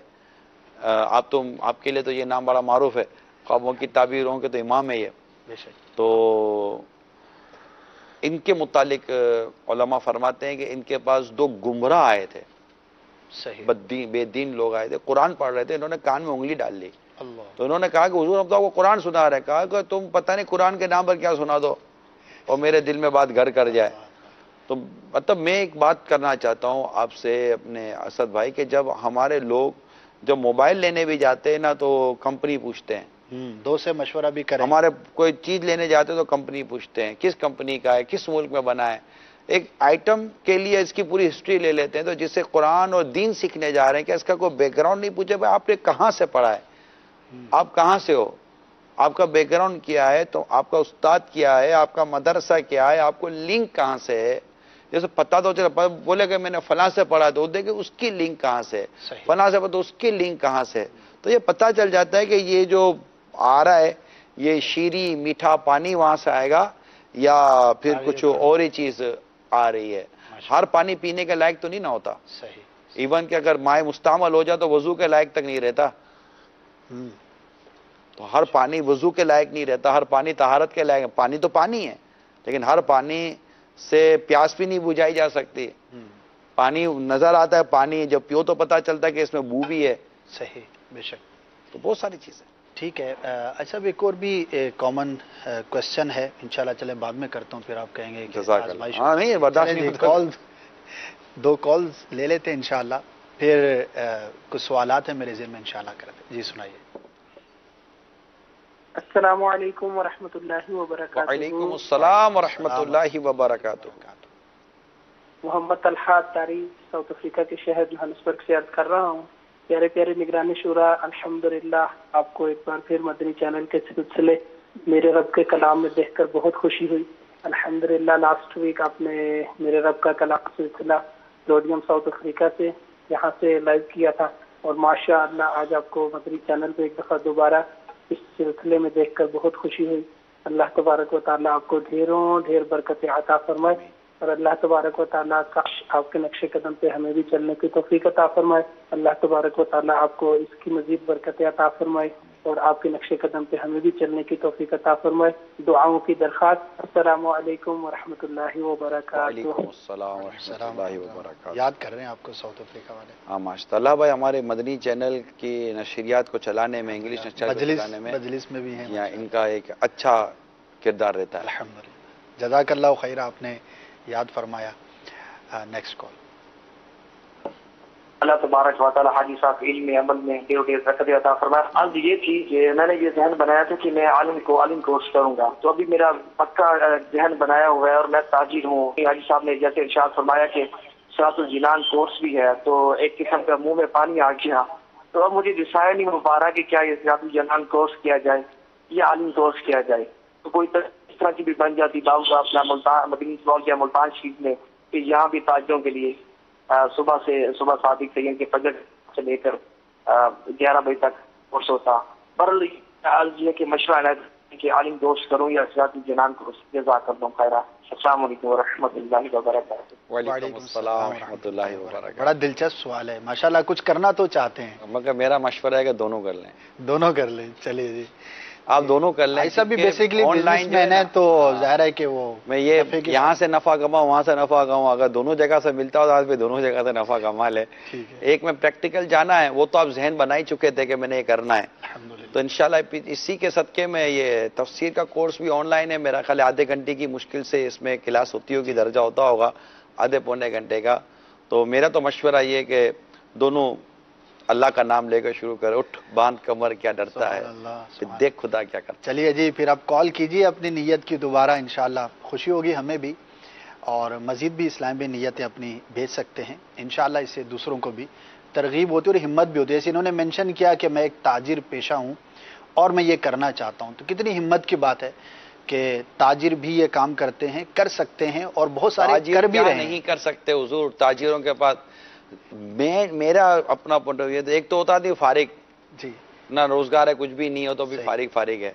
آپ کے لیے تو یہ نام بڑا معروف ہے، خوابوں کی تعبیروں کے تو امام ہے یہ. تو ان کے متعلق علماء فرماتے ہیں کہ ان کے پاس دو گمراہ آئے تھے. صحیح. بے دین لوگ آئے تھے، قرآن پڑھ رہے تھے، انہوں نے کان میں انگلی ڈال لی. اللہ. تو انہوں نے کہا کہ حضور ہم تو آپ کو قرآن سنا رہے. کہا کہ تم پتہ نہیں قرآن کے نام پر کیا سنا دو اور میرے دل میں بات گھر کر جائے. تو مطلب میں ایک بات کرنا چاہتا ہوں آپ سے اپنے اسد بھائی، کہ جب ہمارے لوگ جب موبائل لینے بھی جاتے ہیں نا تو کمپنی پوچھتے ہیں، دو سے مشورہ بھی کریں. ہمارے کوئی چیز لینے جاتے تو کمپنی پوچھتے ہیں کس کمپنی کا ہے، کس ملک میں بنا ہے. ایک آئٹم کے لیے اس کی پوری ہسٹری لے لیتے ہیں. تو جس سے قرآن اور دین سیکھنے جا رہے ہیں کہ اس کا کوئی بیک گراؤنڈ نہیں پوچھے بھائی آپ نے کہاں سے پڑھا ہے، آپ کہاں سے ہو، آپ کا بیک گراؤنڈ کیا ہے، تو آپ کا استاد کیا ہے، آپ کا مدرسہ کیا ہے، آپ کو لنک کہاں سے ہے. جیسے پتہ تو چلا بولے کہ میں نے فلاں سے پڑھا تو دیکھیں اس کی لنک کہاں سے، فلاں سے پڑھا تو اس کی لنک کہاں سے. تو یہ پتہ چل جاتا ہے کہ یہ جو آ رہا ہے یہ شیریں میٹھا پانی وہاں سے آئے گا یا پھر کچھ اور ہی چیز آ رہی ہے. ہر پانی پینے کے لائق تو نہیں نہ ہوتا. صحیح. ایون کہ اگر مائع مستعمل ہو جائے تو وضو کے لائق تک نہیں رہتا. تو ہر پانی وضو کے لائق نہیں رہتا، ہر پانی طہارت کے لائق. پانی تو پانی ہے لیکن ہر پانی سے پیاس بھی نہیں بجھائی جا سکتی. پانی نظر آتا ہے، پانی جب پیو تو پتہ چلتا ہے کہ اس میں بو بھی ہے. صحیح. بے شک. تو بہت ساری چیزیں. ٹھیک ہے. اچھا ایک اور بھی کامن کوشچن ہے، انشاءاللہ چلیں بعد میں کرتا ہوں، پھر آپ کہیں گے کہ ہاں نہیں برداشت نہیں ہوتا. دو کالز لے لیتے ہیں انشاءاللہ، پھر کچھ سوالات ہیں میرے ذہن میں انشاءاللہ کرتے. جی سنائیے. السلام علیکم ورحمۃ اللہ وبرکاتہ. وعلیکم السلام ورحمۃ اللہ وبرکاتہ. محمد طلحہ تاری ساؤتھ افریقہ کے شہر جوہانسبرگ سے عرض کر رہا ہوں. پیارے پیارے نگران شورا، الحمدللہ آپ کو ایک بار پھر مدنی چینل کے سلسلے میرے رب کے کلام میں دیکھ کر بہت خوشی ہوئی. الحمدللہ لاسٹ ویک آپ نے میرے رب کا کلام سلسلہ لوڈیم ساؤتھ افریقہ سے یہاں سے لائیو کیا تھا، اور ماشاء اللہ آج آپ کو مدنی چینل پہ ایک دفعہ دوبارہ اس سلسلے میں دیکھ کر بہت خوشی ہوئی. اللہ تبارک و تعالیٰ آپ کو ڈھیر برکتیں عطا فرمائے، اور اللہ تبارک و تعالیٰ کاش آپ کے نقش قدم پہ ہمیں بھی چلنے کی توفیق عطا فرمائے. اللہ تبارک و تعالیٰ آپ کو اس کی مزید برکتیں عطا فرمائے اور آپ کے نقش قدم پہ ہمیں بھی چلنے کی توفیق عطا فرمائے. دعاؤں کی درخواست. السلام علیکم ورحمۃ اللہ وبرکاتہ. وعلیکم السلام ورحمۃ اللہ وبرکاتہ. یاد کر رہے ہیں آپ کو ساؤتھ افریقہ والے. ہاں ماشاء اللہ بھائی، ہمارے مدنی چینل کی نشریات کو چلانے میں، انگلش نشریات کو چلانے میں مجلس میں بھی ہیں، یہاں ان کا ایک اچھا کردار رہتا ہے. الحمدللہ. جزاک اللہ خیر، آپ نے یاد فرمایا. Next call. اللہ تبارک و تعالیٰ حاجی صاحب علم عمل میں برکت عطا فرمائے. آج یہ تھی کہ میں نے یہ ذہن بنایا تھا کہ میں عالم کورس کروں گا، تو ابھی میرا پکا ذہن بنایا ہوا ہے اور میں تاجر ہوں. حاجی صاحب نے جیسے ارشاد فرمایا کہ صراط الجنان کورس بھی ہے، تو ایک قسم کا منہ میں پانی آ گیا. تو اب مجھے ڈسائڈ نہیں ہو پا رہا کہ کیا یہ صراط الجنان کورس کیا جائے یا عالم کورس کیا جائے. تو کوئی اس طرح کی بھی بن جاتی باؤ اپنا ملتان مدنی اسلام کیا ملتان شریف میں کہ یہاں بھی تاجروں کے لیے صبح صادق تیین کے فجر سے لے کر 11 بجے تک کورس ہوتا. بہرحال یہ کہ مشورہ ہے کہ عالم دوست کروں یا صراط الجنان کورس. جزاک اللہ خیرہ. السلام علیکم ورحمۃ اللہ وبرکاتہ. وعلیکم السلام ورحمۃ اللہ وبرکاتہ. بڑا دلچسپ سوال ہے ماشاءاللہ. کچھ کرنا تو چاہتے ہیں مگر میرا مشورہ ہے کہ دونوں کر لیں. دونوں کر لیں. چلیے جی. آپ دونوں کر لیں. ایسا بھی بیسیکلی بزنس مین ہے تو ظاہر ہے کہ وہ میں یہ یہاں سے نفع کماؤں وہاں سے نفع کماؤں، اگر دونوں جگہ سے ملتا ہو تو آدمی دونوں جگہ سے نفع کما لے. ایک میں پریکٹیکل جانا ہے، وہ تو آپ ذہن بنا ہی چکے تھے کہ میں نے یہ کرنا ہے. تو انشاءاللہ اسی کے صدقے میں یہ تفسیر کا کورس بھی آن لائن ہے. میرا خیال آدھے گھنٹے کی مشکل سے اس میں کلاس ہوتی ہوگی، درجہ ہوتا ہوگا آدھے پونے گھنٹے کا. تو میرا تو مشورہ یہ کہ دونوں اللہ کا نام لے کر شروع کرے. اٹھ باندھ کمر کیا ڈرتا ہے، دیکھ خدا کیا کرتا ہے. چلیے جی، پھر آپ کال کیجیے اپنی نیت کی دوبارہ، انشاءاللہ خوشی ہوگی ہمیں بھی، اور مزید بھی اسلامی نیتیں اپنی بھیج سکتے ہیں. انشاءاللہ اس سے دوسروں کو بھی ترغیب ہوتی ہے اور ہمت بھی ہوتی ہے. جیسے انہوں نے مینشن کیا کہ میں ایک تاجر پیشہ ہوں اور میں یہ کرنا چاہتا ہوں، تو کتنی ہمت کی بات ہے کہ تاجر بھی یہ کام کرتے ہیں، کر سکتے ہیں، اور بہت سارے کر بھی رہے ہیں. نہیں کر سکتے حضور، تاجروں کے پاس میرا اپنا پوائنٹ آف ویو ہے. ایک تو ہوتا تھی فارغ، جی نہ روزگار ہے، کچھ بھی نہیں ہو تو بھی فارغ ہے.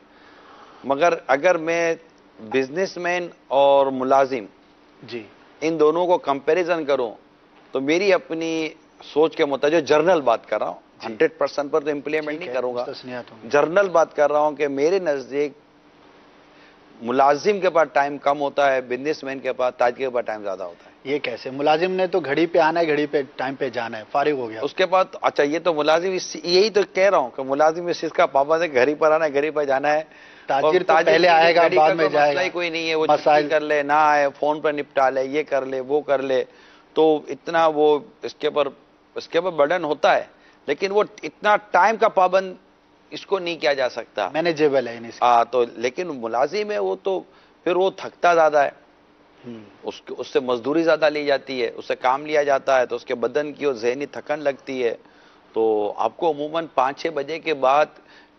مگر اگر میں بزنس مین اور ملازم جی ان دونوں کو کمپیریزن کروں تو میری اپنی سوچ کے مطابق جرنل بات کر رہا ہوں، 100% پر تو امپلیمنٹ نہیں کروں گا، جرنل بات کر رہا ہوں کہ میرے نزدیک ملازم کے پاس ٹائم کم ہوتا ہے، بزنس مین کے پاس تاجر کے پاس ٹائم زیادہ ہوتا ہے. یہ کیسے؟ ملازم نے تو گھڑی پہ آنا ہے، گھڑی پہ ٹائم پہ جانا ہے، فارغ ہو گیا اس کے بعد. اچھا یہ تو ملازم یہی تو کہہ رہا ہوں کہ ملازم اس چیز کا پابند ہے، گھڑی پر آنا ہے، گھڑی پر جانا ہے. تاجر تو پہلے آئے گا بعد میں جائے گا، کوئی نہیں ہے، وہ چھٹی کر لے، نہ آئے، فون پر نپٹا لے، یہ کر لے وہ کر لے. تو اتنا وہ اس کے اوپر برڈن ہوتا ہے، لیکن وہ اتنا ٹائم کا پابند اس کو نہیں کیا جا سکتا، مینیجیبل ہے. تو لیکن ملازم ہے وہ تو پھر وہ تھکتا زیادہ ہے، اس سے مزدوری زیادہ لی جاتی ہے، اس سے کام لیا جاتا ہے، تو اس کے بدن کی اور ذہنی تھکن لگتی ہے. تو آپ کو عموماً 5-6 بجے کے بعد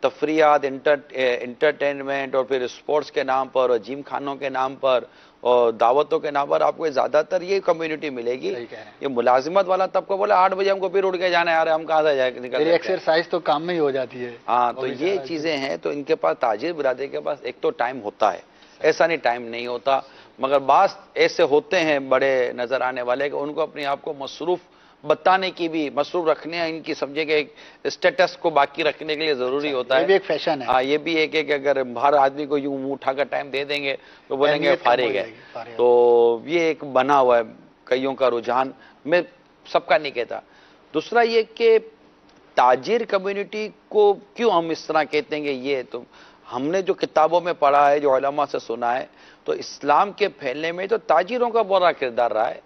تفریحات، انٹرٹینمنٹ اور پھر اسپورٹس کے نام پر اور جم خانوں کے نام پر اور دعوتوں کے نام پر آپ کو زیادہ تر یہ کمیونٹی ملے گی. یہ ملازمت والا طبقہ بولا 8 بجے ہم کو پھر اٹھ کے جانا ہے، یار ہم کہاں سے جائے نکل رہے ہیں، ایکسرسائز تو کام میں ہی ہو جاتی ہے. ہاں تو یہ چیزیں ہیں. تو ان کے پاس تاجر برادری کے پاس ایک تو ٹائم ہوتا ہے، ایسا نہیں ٹائم نہیں ہوتا، مگر بعض ایسے ہوتے ہیں بڑے نظر آنے والے کہ ان کو اپنے آپ کو مصروف بتانے کی بھی، مصروف رکھنے ان کی سمجھے کہ ایک اسٹیٹس کو باقی رکھنے کے لیے ضروری ہوتا ہے. یہ بھی ایک فیشن ہے. ہاں یہ بھی ایک ہے کہ اگر ہر آدمی کو یوں منہ اٹھا کر ٹائم دے دیں گے تو بولیں گے فارغ ہے. تو یہ ایک بنا ہوا ہے کئیوں کا رجحان، میں سب کا نہیں کہتا. دوسرا یہ کہ تاجر کمیونٹی کو کیوں ہم اس طرح کہتے ہیں کہ یہ، تو ہم نے جو کتابوں میں پڑھا ہے، جو علماء سے سنا ہے، تو اسلام کے پھیلنے میں تو تاجروں کا بڑا کردار رہا ہے.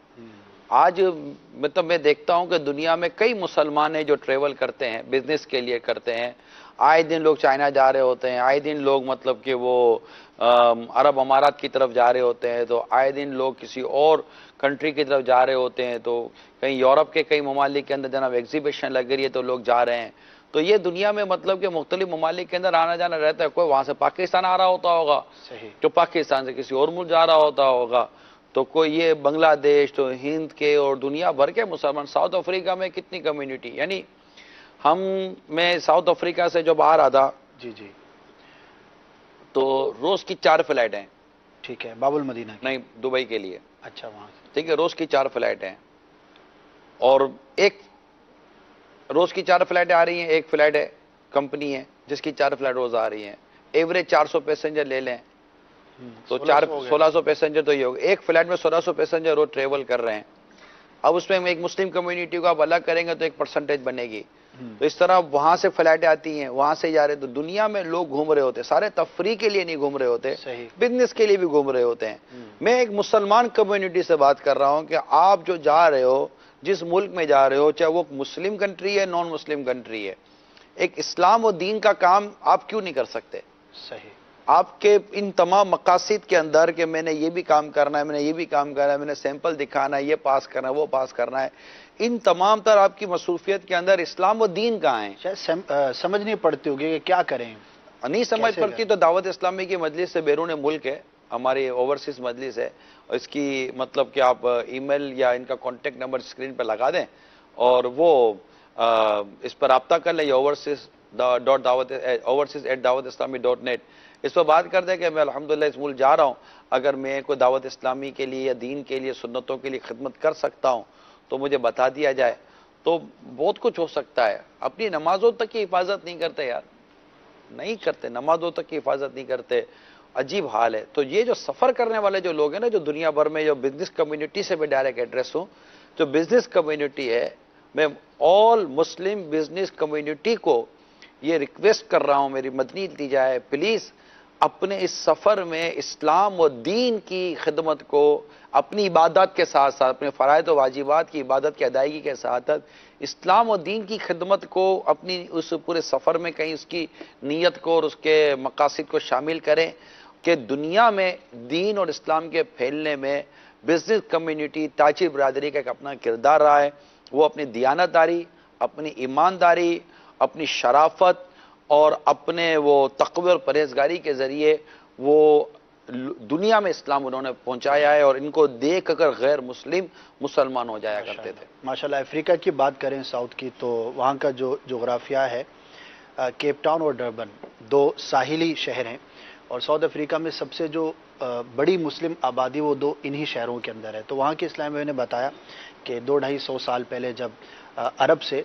آج مطلب میں دیکھتا ہوں کہ دنیا میں کئی مسلمان ہیں جو ٹریول کرتے ہیں، بزنس کے لیے کرتے ہیں. آئے دن لوگ چائنا جا رہے ہوتے ہیں، آئے دن لوگ مطلب کہ وہ عرب امارات کی طرف جا رہے ہوتے ہیں، تو آئے دن لوگ کسی اور کنٹری کی طرف جا رہے ہوتے ہیں. تو کہیں یورپ کے کئی ممالک کے اندر جناب ایگزیبیشن لگ رہی ہے تو لوگ جا رہے ہیں. تو یہ دنیا میں مطلب کہ مختلف ممالک کے اندر آنا جانا رہتا ہے. کوئی وہاں سے پاکستان آ رہا ہوتا ہوگا، جو پاکستان سے کسی اور ملک جا رہا ہوتا ہوگا، تو کوئی یہ بنگلہ دیش، تو ہند کے اور دنیا بھر کے مسلمان. ساؤتھ افریقہ میں کتنی کمیونٹی، یعنی میں ساؤتھ افریقہ سے جب آ رہا تھا جی تو روز کی 4 فلائٹ ہیں. ٹھیک ہے، باب المدینہ نہیں، دبئی کے لیے. اچھا وہاں ٹھیک ہے، روز کی 4 فلائٹ ہیں، اور ایک روز کی 4 فلائٹیں آ رہی ہیں. ایک فلائٹ ہے کمپنی ہے جس کی 4 فلائٹ روز آ رہی ہیں. ایوریج 400 پیسنجر لے لیں تو 1600 پیسنجر تو یہ ہوگا. ایک فلائٹ میں 1600 پیسنجر روز ٹریول کر رہے ہیں. اب اس میں ایک مسلم کمیونٹی کو آپ الگ کریں گے تو ایک پرسنٹیج بنے گی. تو اس طرح وہاں سے فلائٹیں آتی ہیں، وہاں سے جا رہے. تو دنیا میں لوگ گھوم رہے ہوتے، سارے تفریح کے لیے نہیں گھوم رہے ہوتے، بزنس کے لیے بھی گھوم رہے ہوتے ہیں. میں ایک مسلمان کمیونٹی سے بات کر رہا ہوں کہ آپ جو جا رہے ہو، جس ملک میں جا رہے ہو، چاہے وہ مسلم کنٹری ہے، نان مسلم کنٹری ہے، ایک اسلام و دین کا کام آپ کیوں نہیں کر سکتے؟ صحیح. آپ کے ان تمام مقاصد کے اندر کہ میں نے یہ بھی کام کرنا ہے، میں نے یہ بھی کام کرنا ہے، میں نے سیمپل دکھانا ہے، یہ پاس کرنا ہے، وہ پاس کرنا ہے، ان تمام تر آپ کی مصروفیت کے اندر اسلام و دین کہاں ہیں؟ شاید سمجھ نہیں پڑتی ہوگی کہ کیا کریں. نہیں سمجھ پڑتی تو دعوت اسلامی کی مجلس سے بیرون ملک ہے، ہماری اوورسیز مجلس ہے. اس کی مطلب کہ آپ ای میل یا ان کا کانٹیکٹ نمبر اسکرین پہ لگا دیں اور وہ اس پر رابطہ کر لیں، overseas@dawatislami.net. اس پر بات کر دیں کہ میں الحمدللہ اس ملک جا رہا ہوں، اگر میں کوئی دعوت اسلامی کے لیے یا دین کے لیے، سنتوں کے لیے خدمت کر سکتا ہوں تو مجھے بتا دیا جائے. تو بہت کچھ ہو سکتا ہے. اپنی نمازوں تک کی حفاظت نہیں کرتے یار. نہیں کرتے, نمازوں تک کی حفاظت نہیں کرتے. عجیب حال ہے. تو یہ جو سفر کرنے والے جو لوگ ہیں نا, جو دنیا بھر میں, جو بزنس کمیونٹی سے میں ڈائریکٹ ایڈریس ہوں, جو بزنس کمیونٹی ہے, میں آل مسلم بزنس کمیونٹی کو یہ ریکویسٹ کر رہا ہوں, میری مدنی التجا ہے, پلیز اپنے اس سفر میں اسلام و دین کی خدمت کو اپنی عبادات کے ساتھ ساتھ, اپنے فرائض و واجبات کی عبادت کی ادائیگی کے ساتھ اسلام و دین کی خدمت کو اپنی اس پورے سفر میں کہیں اس کی نیت کو اور اس کے مقاصد کو شامل کریں کہ دنیا میں دین اور اسلام کے پھیلنے میں بزنس کمیونٹی, تاجر برادری کا ایک اپنا کردار رہا ہے. وہ اپنی دیانتداری, اپنی ایمانداری, اپنی شرافت اور اپنے وہ تقوی اور پرہیزگاری کے ذریعے وہ دنیا میں اسلام انہوں نے پہنچایا ہے, اور ان کو دیکھ کر غیر مسلم مسلمان ہو جایا کرتے تھے. ماشاءاللہ. افریقہ کی بات کریں ساؤتھ کی, تو وہاں کا جو جغرافیہ ہے, کیپ ٹاؤن اور ڈربن دو ساحلی شہر ہیں, اور ساؤتھ افریقہ میں سب سے جو بڑی مسلم آبادی وہ دو انہی شہروں کے اندر ہے. تو وہاں کے اسلام بھائی نے بتایا کہ 200-250 سال پہلے جب عرب سے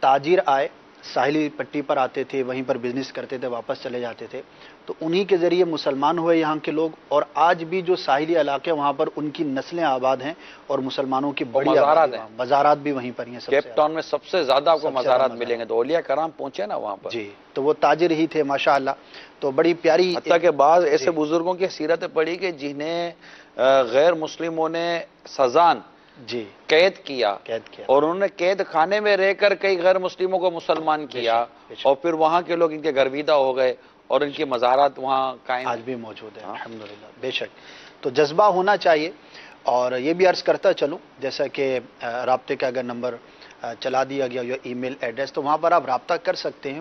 تاجر آئے, ساحلی پٹی پر آتے تھے, وہیں پر بزنس کرتے تھے, واپس چلے جاتے تھے, تو انہی کے ذریعے مسلمان ہوئے یہاں کے لوگ, اور آج بھی جو ساحلی علاقے وہاں پر ان کی نسلیں آباد ہیں, اور مسلمانوں کی بڑی مزارات ہیں, مزارات بھی وہیں پر ہیں. کیپ ٹاؤن میں سب سے زیادہ آپ کو مزارات ملیں گے, تو اولیاء کرام پہنچے نا وہاں پر. جی, تو وہ تاجر ہی تھے ماشاءاللہ. تو بڑی پیاری, حتیٰ کہ بعض ایسے بزرگوں کی سیرتیں پڑھی کہ جنہیں غیر مسلموں نے سزان جی قید کیا, اور انہوں نے قید خانے میں رہ کر کئی غیر مسلموں کو مسلمان کیا, اور پھر وہاں کے لوگ ان کے گرویدہ ہو گئے, اور ان کی مزارات وہاں قائم آج بھی موجود ہیں الحمدللہ. بے شک. تو جذبہ ہونا چاہیے. اور یہ بھی عرض کرتا چلوں, جیسا کہ رابطے کا اگر نمبر چلا دیا گیا یا ای میل ایڈریس, تو وہاں پر آپ رابطہ کر سکتے ہیں.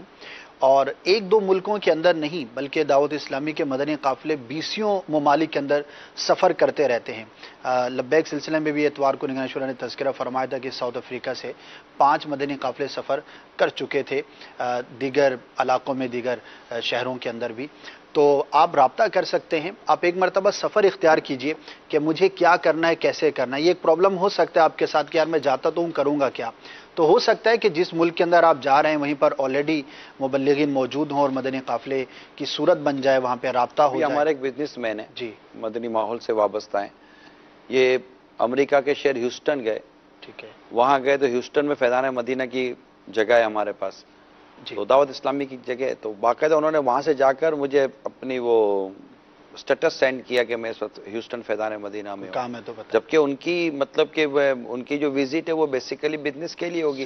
اور 1-2 ملکوں کے اندر نہیں بلکہ دعوت اسلامی کے مدنی قافلے 20 ممالک کے اندر سفر کرتے رہتے ہیں. لبیک سلسلے میں بھی اتوار کو نگران شورا نے تذکرہ فرمایا تھا کہ ساؤتھ افریقہ سے 5 مدنی قافلے سفر کر چکے تھے, دیگر علاقوں میں, دیگر شہروں کے اندر بھی. تو آپ رابطہ کر سکتے ہیں. آپ ایک مرتبہ سفر اختیار کیجئے کہ مجھے کیا کرنا ہے, کیسے کرنا ہے. یہ ایک پرابلم ہو سکتا ہے آپ کے ساتھ کہ یار میں جاتا تو ہوں, کروں گا کیا. تو ہو سکتا ہے کہ جس ملک کے اندر آپ جا رہے ہیں وہیں پر آلریڈی مبلغین موجود ہوں اور مدنی قافلے کی صورت بن جائے, وہاں پہ رابطہ ہو جائے. ہمارے ایک بزنس مین ہے جی, مدنی ماحول سے وابستہ ہیں. یہ امریکہ کے شہر ہیوسٹن گئے. ٹھیک ہے. وہاں گئے تو ہیوسٹن میں فیضان مدینہ کی جگہ ہے ہمارے پاس, تو دعوت اسلامی کی جگہ ہے. تو باقاعدہ انہوں نے وہاں سے جا کر مجھے اپنی وہ سٹیٹس سینڈ کیا کہ میں اس وقت ہیوسٹن فیضان مدینہ میں کام ہے, تو جبکہ ان کی مطلب کہ ان کی جو وزٹ ہے وہ بیسیکلی بزنس کے لیے ہوگی.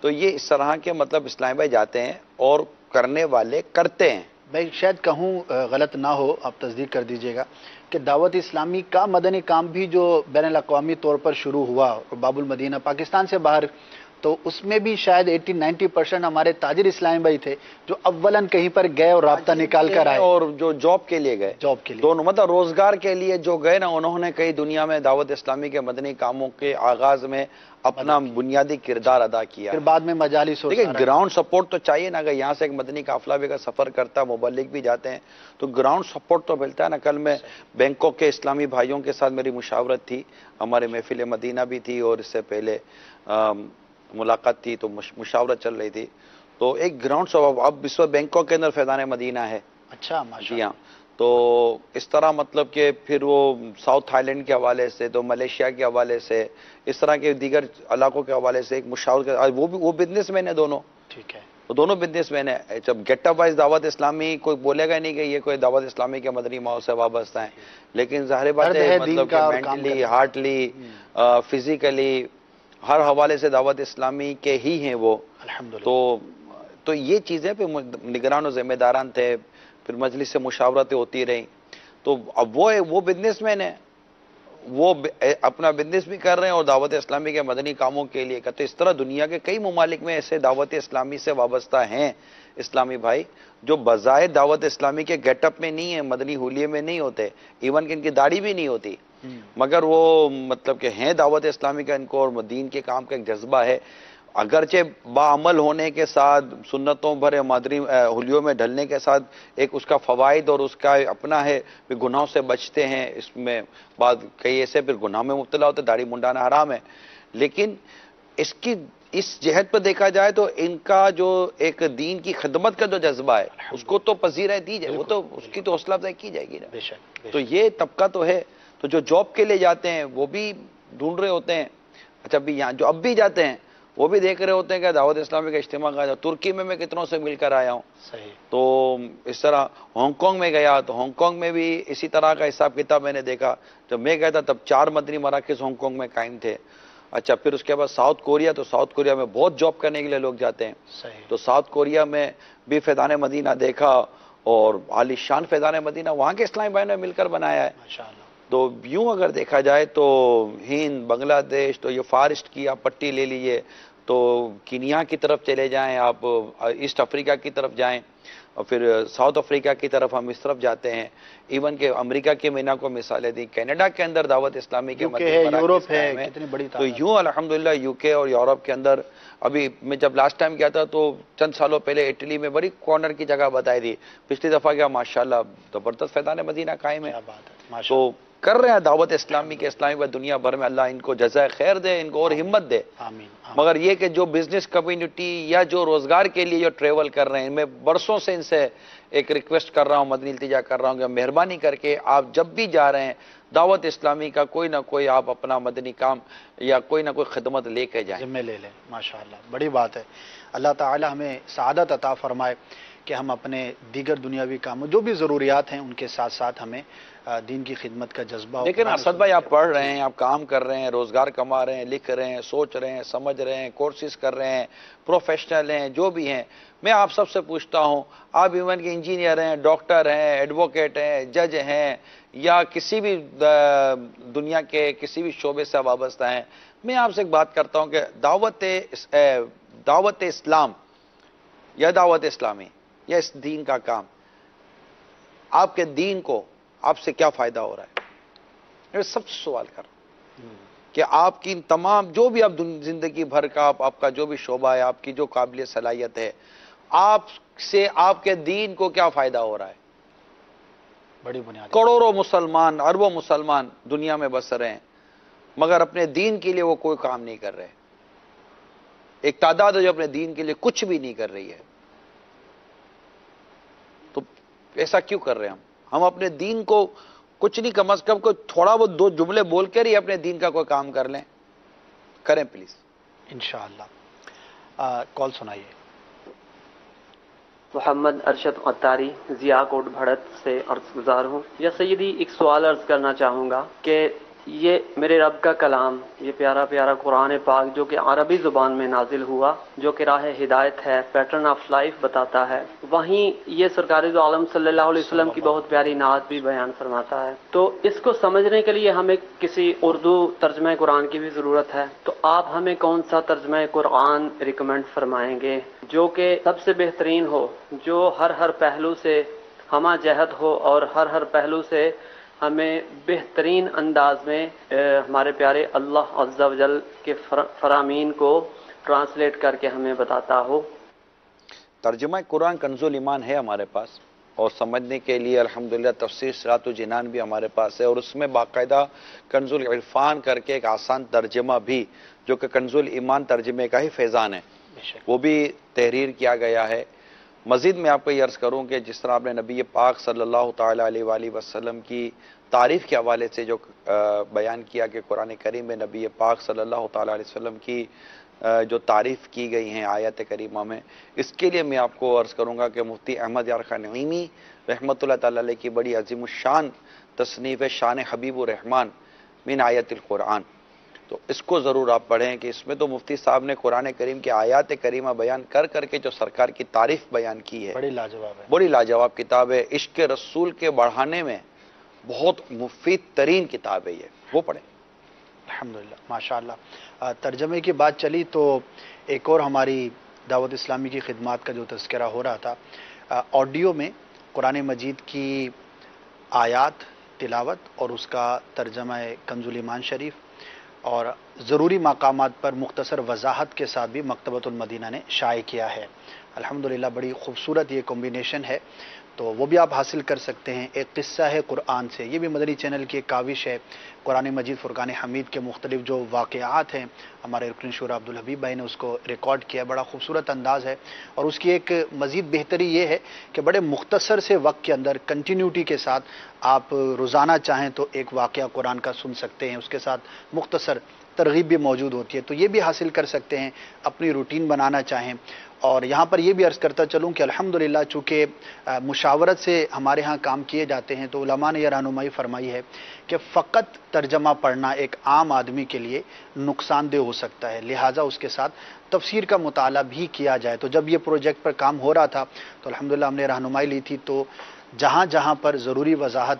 تو یہ اس طرح کے مطلب اسلام بھائی جاتے ہیں اور کرنے والے کرتے ہیں. میں شاید کہوں غلط نہ ہو, آپ تصدیق کر دیجئے گا, کہ دعوت اسلامی کا مدنی کام بھی جو بین الاقوامی طور پر شروع ہوا باب المدینہ پاکستان سے باہر, تو اس میں بھی شاید 80-90% ہمارے تاجر اسلامی بھائی تھے جو اولاً کہیں پر گئے اور رابطہ نکال کر آئے, اور جو جاب کے لیے گئے, جاب کے لیے دونوں مطلب روزگار کے لیے جو گئے نا, انہوں نے کئی دنیا میں دعوت اسلامی کے مدنی کاموں کے آغاز میں اپنا بنیادی کردار ادا کیا. پھر بعد میں مجالس, دیکھیں گراؤنڈ سپورٹ تو چاہیے نا. اگر یہاں سے ایک مدنی قافلہ بھی اگر سفر کرتا ہے, مبلغ بھی جاتے ہیں, تو گراؤنڈ سپورٹ تو ملتا ہے نا. کل میں بینکاک کے اسلامی بھائیوں کے ساتھ میری مشاورت تھی, ہمارے محفل مدینہ بھی تھی, اور اس سے پہلے ملاقات تھی, تو مشاورت چل رہی تھی. تو ایک گراؤنڈ سپورٹ, اب اس وقت بینکاک کے اندر فیضان مدینہ ہے. اچھا, جی ہاں. تو اس طرح مطلب کہ پھر وہ ساؤتھ تھائی لینڈ کے حوالے سے, تو ملیشیا کے حوالے سے, اس طرح کے دیگر علاقوں کے حوالے سے ایک مشاورت, وہ بزنس مین ہے دونوں. ٹھیک ہے. وہ دونوں بزنس مین ہیں. جب گیٹ اپ وائز دعوت اسلامی کوئی بولے گا نہیں کہ یہ کوئی دعوت اسلامی کے مدنی ماحول سے وابستہ ہیں, لیکن ظاہر بات ہے مطلب کہ مینٹلی, ہارٹلی, فزیکلی ہر حوالے سے دعوت اسلامی کے ہی ہیں وہ. تو یہ چیزیں پہ نگران و ذمہ داران تھے. پھر مجلس سے مشاورتیں ہوتی رہیں. تو اب وہ بزنس مین ہیں, وہ اپنا بزنس بھی کر رہے ہیں اور دعوت اسلامی کے مدنی کاموں کے لیے کرتے. اس طرح دنیا کے کئی ممالک میں ایسے دعوت اسلامی سے وابستہ ہیں اسلامی بھائی جو بظاہر دعوت اسلامی کے گیٹ اپ میں نہیں ہیں, مدنی حلیے میں نہیں ہوتے, ایون کہ ان کی داڑھی بھی نہیں ہوتی, مگر وہ مطلب کہ ہیں دعوت اسلامی کا, ان کو اور دین کے کام کا ایک جذبہ ہے. اگرچہ باعمل ہونے کے ساتھ, سنتوں بھرے مدنی حلیوں میں ڈھلنے کے ساتھ ایک اس کا فوائد اور اس کا اپنا ہے, پھر گناہوں سے بچتے ہیں. اس میں بعد کئی ایسے پھر گناہ میں مبتلا ہوتے, داڑھی منڈانا حرام ہے, لیکن اس جہت پہ دیکھا جائے تو ان کا جو ایک دین کی خدمت کا جو جذبہ ہے اس کو تو پذیرائی دی جائے، وہ تو اس کی تو حوصلہ افزائی کی جائے گی نا۔ بے شک تو یہ طبقہ تو ہے، تو جو جاب کے لیے جاتے ہیں وہ بھی ڈھونڈ رہے ہوتے ہیں، اچھا بھی یہاں جو اب بھی جاتے ہیں وہ بھی دیکھ رہے ہوتے ہیں کہ دعوت اسلامی کا اجتماع کا ترکی میں کتنوں سے مل کر آیا ہوں، صحیح، تو اس طرح ہانگ کانگ میں گیا تو ہانگ کانگ میں بھی اسی طرح کا حساب کتاب میں نے دیکھا، جب میں گیا تھا تب 4 مدنی مراکز ہانگ کانگ میں قائم تھے۔ اچھا پھر اس کے بعد ساؤتھ کوریا، تو ساؤتھ کوریا میں بہت جاب کرنے کے لیے لوگ جاتے ہیں، صحیح، تو ساؤتھ کوریا میں بھی فیضان مدینہ دیکھا، اور عالی شان فیضان مدینہ وہاں کے اسلامی بھائیوں نے مل کر بنایا ہے۔ ماشاءاللہ، تو یوں اگر دیکھا جائے تو ہند، بنگلہ دیش، تو یہ فارسٹ کی آپ پٹی لے لیجئے، تو کینیا کی طرف چلے جائیں آپ، ایسٹ افریقہ کی طرف جائیں، اور پھر ساؤتھ افریقہ کی طرف ہم اس طرف جاتے ہیں، ایون کہ امریکہ کے مینا کو مثالیں دی، کینیڈا کے اندر دعوت اسلامی کے یوکے ہے، یورپ ہے، کتنی بڑی تو تعداد۔ یوں الحمدللہ یوکے اور یورپ کے اندر، ابھی میں جب لاسٹ ٹائم گیا تھا تو چند سالوں پہلے اٹلی میں بڑی کارنر کی جگہ بتائی تھی، پچھلی دفعہ گیا ماشاءاللہ زبردست فیضان مدینہ قائم ہے۔ کیا بات ہے، ماشاءاللہ، تو کر رہے ہیں دعوت اسلامی کے، اسلامی و دنیا بھر میں اللہ ان کو جزائے خیر دے، ان کو اور ہمت دے۔ آمین، آمین، مگر یہ کہ جو بزنس کمیونٹی یا جو روزگار کے لیے جو ٹریول کر رہے ہیں، میں برسوں سے ان سے ایک ریکویسٹ کر رہا ہوں، مدنی التجا کر رہا ہوں کہ مہربانی کر کے آپ جب بھی جا رہے ہیں دعوت اسلامی کا کوئی نہ کوئی آپ اپنا مدنی کام یا کوئی نہ کوئی خدمت لے کے جائیں۔ ذمہ لے لیں، ماشاءاللہ، بڑی بات ہے۔ اللہ تعالی ہمیں سعادت عطا فرمائے کہ ہم اپنے دیگر دنیاوی کاموں جو بھی ضروریات ہیں ان کے ساتھ ساتھ ہمیں دین کی خدمت کا جذبہ ہو۔ لیکن اسد بھائی آپ پڑھ رہے ہیں، آپ کام کر رہے ہیں، روزگار کما رہے ہیں، لکھ رہے ہیں، سوچ رہے ہیں، سمجھ رہے ہیں، کورسز کر رہے ہیں، پروفیشنل ہیں، جو بھی ہیں، میں آپ سب سے پوچھتا ہوں، آپ ایون کے انجینئر ہیں، ڈاکٹر ہیں، ایڈوکیٹ ہیں، جج ہیں، یا کسی بھی دنیا کے کسی بھی شعبے سے وابستہ ہیں، میں آپ سے ایک بات کرتا ہوں کہ دعوت اسلام یا دعوت اسلامی یا اس دین کا کام آپ کے دین کو آپ سے کیا فائدہ ہو رہا ہے؟ میں سب سے سوال کر رہا ہوں کہ آپ کی تمام جو بھی آپ زندگی بھر کا آپ کا جو بھی شعبہ ہے، آپ کی جو قابل صلاحیت ہے، آپ سے آپ کے دین کو کیا فائدہ ہو رہا ہے؟ بڑی بنیادی، کروڑوں مسلمان، اربوں مسلمان دنیا میں بس رہے ہیں، مگر اپنے دین کے لیے وہ کوئی کام نہیں کر رہے۔ ایک تعداد ہے جو اپنے دین کے لیے کچھ بھی نہیں کر رہی ہے۔ تو ایسا کیوں کر رہے ہیں ہم اپنے دین کو کچھ نہیں، کم از کم کوئی تھوڑا وہ 2 جملے بول کر ہی اپنے دین کا کوئی کام کر لیں، کریں پلیز۔ انشاءاللہ، کال سنائیے۔ محمد ارشد قطاری ضیاء کوٹ بھڑت سے عرض گزار ہوں۔ یا سیدی ایک سوال عرض کرنا چاہوں گا کہ یہ میرے رب کا کلام، یہ پیارا پیارا قرآن پاک جو کہ عربی زبان میں نازل ہوا، جو کہ راہ ہدایت ہے، پیٹرن آف لائف بتاتا ہے، وہیں یہ سرکار دو عالم صلی اللہ علیہ وسلم کی بہت پیاری نعت بھی بیان فرماتا ہے۔ تو اس کو سمجھنے کے لیے ہمیں کسی اردو ترجمہ قرآن کی بھی ضرورت ہے، تو آپ ہمیں کون سا ترجمہ قرآن ریکمینڈ فرمائیں گے جو کہ سب سے بہترین ہو، جو ہر پہلو سے ہمہ جہت ہو اور ہر پہلو سے ہمیں بہترین انداز میں ہمارے پیارے اللہ عز و جل کے فرامین کو ٹرانسلیٹ کر کے ہمیں بتاتا ہو؟ ترجمہ قرآن کنز الایمان ہے ہمارے پاس، اور سمجھنے کے لیے الحمدللہ تفسیر صراط الجنان بھی ہمارے پاس ہے، اور اس میں باقاعدہ کنز العرفان کر کے ایک آسان ترجمہ بھی جو کہ کنز الایمان ترجمے کا ہی فیضان ہے، وہ بھی تحریر کیا گیا ہے۔ مزید میں آپ کو یہ عرض کروں کہ جس طرح آپ نے نبی پاک صلی اللہ تعالیٰ علیہ وآلہ وسلم کی تعریف کے حوالے سے جو بیان کیا کہ قرآن کریم میں نبی پاک صلی اللہ تعالیٰ علیہ وسلم کی جو تعریف کی گئی ہیں آیت کریمہ میں، اس کے لیے میں آپ کو عرض کروں گا کہ مفتی احمد یار خان نعیمی رحمۃ اللہ تعالیٰ علیہ کی بڑی عظیم الشان تصنیف شان حبیب الرحمن من آیت القرآن، تو اس کو ضرور آپ پڑھیں کہ اس میں تو مفتی صاحب نے قرآن کریم کے آیات کریمہ بیان کر کے جو سرکار کی تعریف بیان کی ہے، بڑی لاجواب ہے، بڑی لاجواب کتاب ہے، عشق رسول کے بڑھانے میں بہت مفید ترین کتاب ہے، یہ وہ پڑھیں۔ الحمدللہ، ماشاءاللہ۔ ترجمے کی بات چلی تو ایک اور ہماری دعوت اسلامی کی خدمات کا جو تذکرہ ہو رہا تھا، آڈیو میں قرآن مجید کی آیات تلاوت اور اس کا ترجمہ کنز الایمان شریف، اور ضروری مقامات پر مختصر وضاحت کے ساتھ بھی مکتبۃ المدینہ نے شائع کیا ہے۔ الحمدللہ بڑی خوبصورت یہ کمبینیشن ہے، تو وہ بھی آپ حاصل کر سکتے ہیں۔ ایک قصہ ہے قرآن سے، یہ بھی مدنی چینل کی ایک کاوش ہے۔ قرآن مجید فرقان حمید کے مختلف جو واقعات ہیں، ہمارے رکن شورا عبدالحبیب بھائی نے اس کو ریکارڈ کیا ہے، بڑا خوبصورت انداز ہے، اور اس کی ایک مزید بہتری یہ ہے کہ بڑے مختصر سے وقت کے اندر کنٹینیوٹی کے ساتھ آپ روزانہ چاہیں تو ایک واقعہ قرآن کا سن سکتے ہیں، اس کے ساتھ مختصر ترغیب بھی موجود ہوتی ہے، تو یہ بھی حاصل کر سکتے ہیں اپنی روٹین بنانا چاہیں۔ اور یہاں پر یہ بھی عرض کرتا چلوں کہ الحمدللہ چونکہ مشاورت سے ہمارے ہاں کام کیے جاتے ہیں، تو علماء نے یہ رہنمائی فرمائی ہے کہ فقط ترجمہ پڑھنا ایک عام آدمی کے لیے نقصان دہ ہو سکتا ہے، لہٰذا اس کے ساتھ تفسیر کا مطالعہ بھی کیا جائے۔ تو جب یہ پروجیکٹ پر کام ہو رہا تھا تو الحمدللہ ہم نے رہنمائی لی تھی، تو جہاں جہاں پر ضروری وضاحت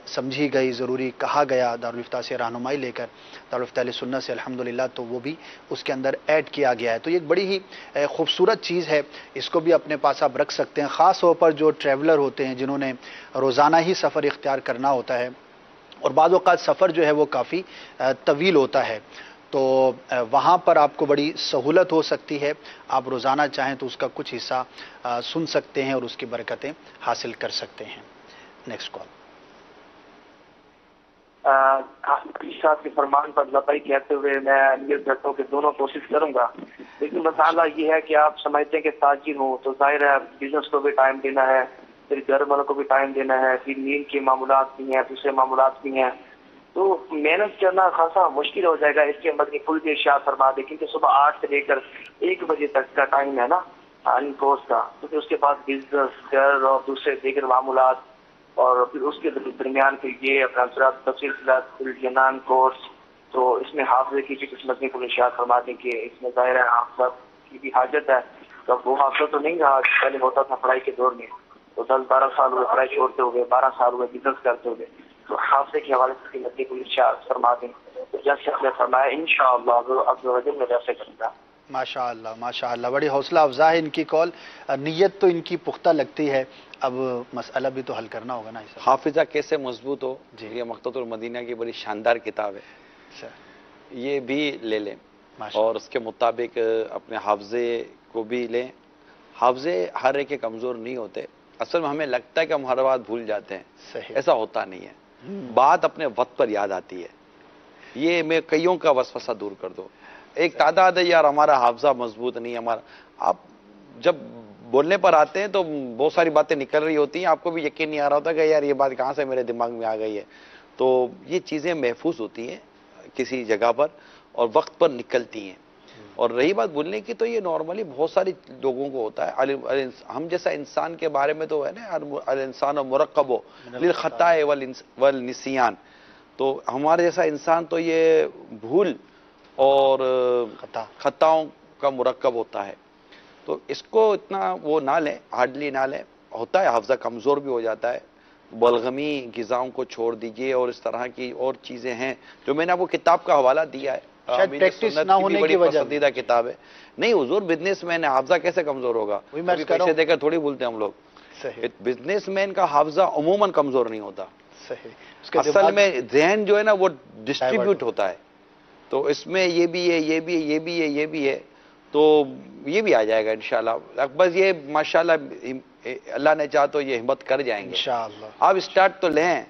سمجھی گئی، ضروری کہا گیا دارالفتہ سے رہنمائی لے کر، دارالفتہ اہل سنت سے الحمدللہ، تو وہ بھی اس کے اندر ایڈ کیا گیا ہے۔ تو یہ ایک بڑی ہی خوبصورت چیز ہے، اس کو بھی اپنے پاس آپ رکھ سکتے ہیں، خاص طور پر جو ٹریولر ہوتے ہیں جنہوں نے روزانہ ہی سفر اختیار کرنا ہوتا ہے، اور بعض اوقات سفر جو ہے وہ کافی طویل ہوتا ہے، تو وہاں پر آپ کو بڑی سہولت ہو سکتی ہے، آپ روزانہ چاہیں تو اس کا کچھ حصہ سن سکتے ہیں اور اس کی برکتیں حاصل کر سکتے ہیں۔ Next call. صاحب کے فرمان پر لبیک کہتے ہوئے میں نیت کرتا ہوں کہ دونوں کوشش کروں گا، لیکن مسئلہ یہ ہے کہ آپ سمجھتے ہیں کہ تاجر ہوں تو ظاہر ہے بزنس کو بھی ٹائم دینا ہے، پھر گھر والوں کو بھی ٹائم دینا ہے، پھر نیند کے معاملات بھی ہیں، دوسرے معاملات بھی ہیں، تو محنت کرنا خاصا مشکل ہو جائے گا۔ اس کے مدنی پھول بھی ارشاد فرما دے، کیونکہ صبح 8 سے لے کر 1 بجے تک کا ٹائم ہے نا کورس کا، تو پھر اس کے بعد بزنس، گھر اور دوسرے دیگر معاملات، اور پھر اس کے درمیان پھر یہ اپنا تفصیل الجنان کورس، تو اس میں حافظے کی بھی کچھ مدنی پھول ارشاد فرما دیں کہ اس میں ظاہر ہے آپ سب کی بھی حاجت ہے۔ تو اب وہ حافظہ تو نہیں رہا پہلے ہوتا تھا پڑھائی کے دور میں، تو 10-12 سال ہوئے پڑھائی چھوڑتے ہوئے، 12 سال ہوئے بزنس کرتے ہوئے، تو حافظے کے حوالے سے مدنی پھول ارشاد فرما دیں، تو جیسے آپ نے فرمایا انشاءاللہ عز و جل میں ویسے کروں گا۔ ماشاء اللہ ماشاء اللہ، بڑی حوصلہ افزا ہے ان کی کال، نیت تو ان کی پختہ لگتی ہے، اب مسئلہ بھی تو حل کرنا ہوگا نا۔ حافظہ کیسے مضبوط ہو، یہ مقطعۃ المدینہ کی بڑی شاندار کتاب ہے، یہ بھی لے لیں اور اس کے مطابق اپنے حافظے کو بھی لیں۔ حافظے ہر ایک کے کمزور نہیں ہوتے، اصل میں ہمیں لگتا ہے کہ ہم ہر بات بھول جاتے ہیں، ایسا ہوتا نہیں ہے، بات اپنے وقت پر یاد آتی ہے۔ یہ میں کئیوں کا وسوسہ دور کر دو، ایک تعداد ہے یار ہمارا حافظہ مضبوط نہیں ہے ہمارا، آپ جب بولنے پر آتے ہیں تو بہت ساری باتیں نکل رہی ہوتی ہیں، آپ کو بھی یقین نہیں آ رہا ہوتا کہ یار یہ بات کہاں سے میرے دماغ میں آ گئی ہے، تو یہ چیزیں محفوظ ہوتی ہیں کسی جگہ پر اور وقت پر نکلتی ہیں۔ اور رہی بات بولنے کی، تو یہ نارملی بہت ساری لوگوں کو ہوتا ہے، ہم جیسا انسان کے بارے میں تو ہے نا، الانسان مرکب للخطاء والنسیان، تو ہمارے جیسا انسان تو یہ بھول اور خطاؤں کا مرکب ہوتا ہے، تو اس کو اتنا وہ نہ لیں، ہارڈلی نہ لیں، ہوتا ہے حافظہ کمزور بھی ہو جاتا ہے، بلغمی غذاؤں کو چھوڑ دیجئے، اور اس طرح کی اور چیزیں ہیں جو میں نے آپ کو کتاب کا حوالہ دیا ہے، شاید پریکٹس نہ ہونے کی وجہ، پسندیدہ کتاب ہے۔ نہیں حضور، بزنس مین ہے، حافظہ کیسے کمزور ہوگا؟ پیسے دے کر تھوڑی بولتے ہیں ہم لوگ، بزنس مین کا حافظہ عموماً کمزور نہیں ہوتا، اصل میں ذہن جو ہے نا وہ ڈسٹریبیوٹ ہوتا ہے، تو اس میں یہ بھی ہے، یہ بھی ہے، یہ بھی ہے، یہ بھی ہے، تو یہ بھی آ جائے گا انشاءاللہ۔ بس یہ ماشاءاللہ اللہ نے چاہا تو یہ ہمت کر جائیں گے انشاءاللہ۔ آپ اسٹارٹ تو لیں،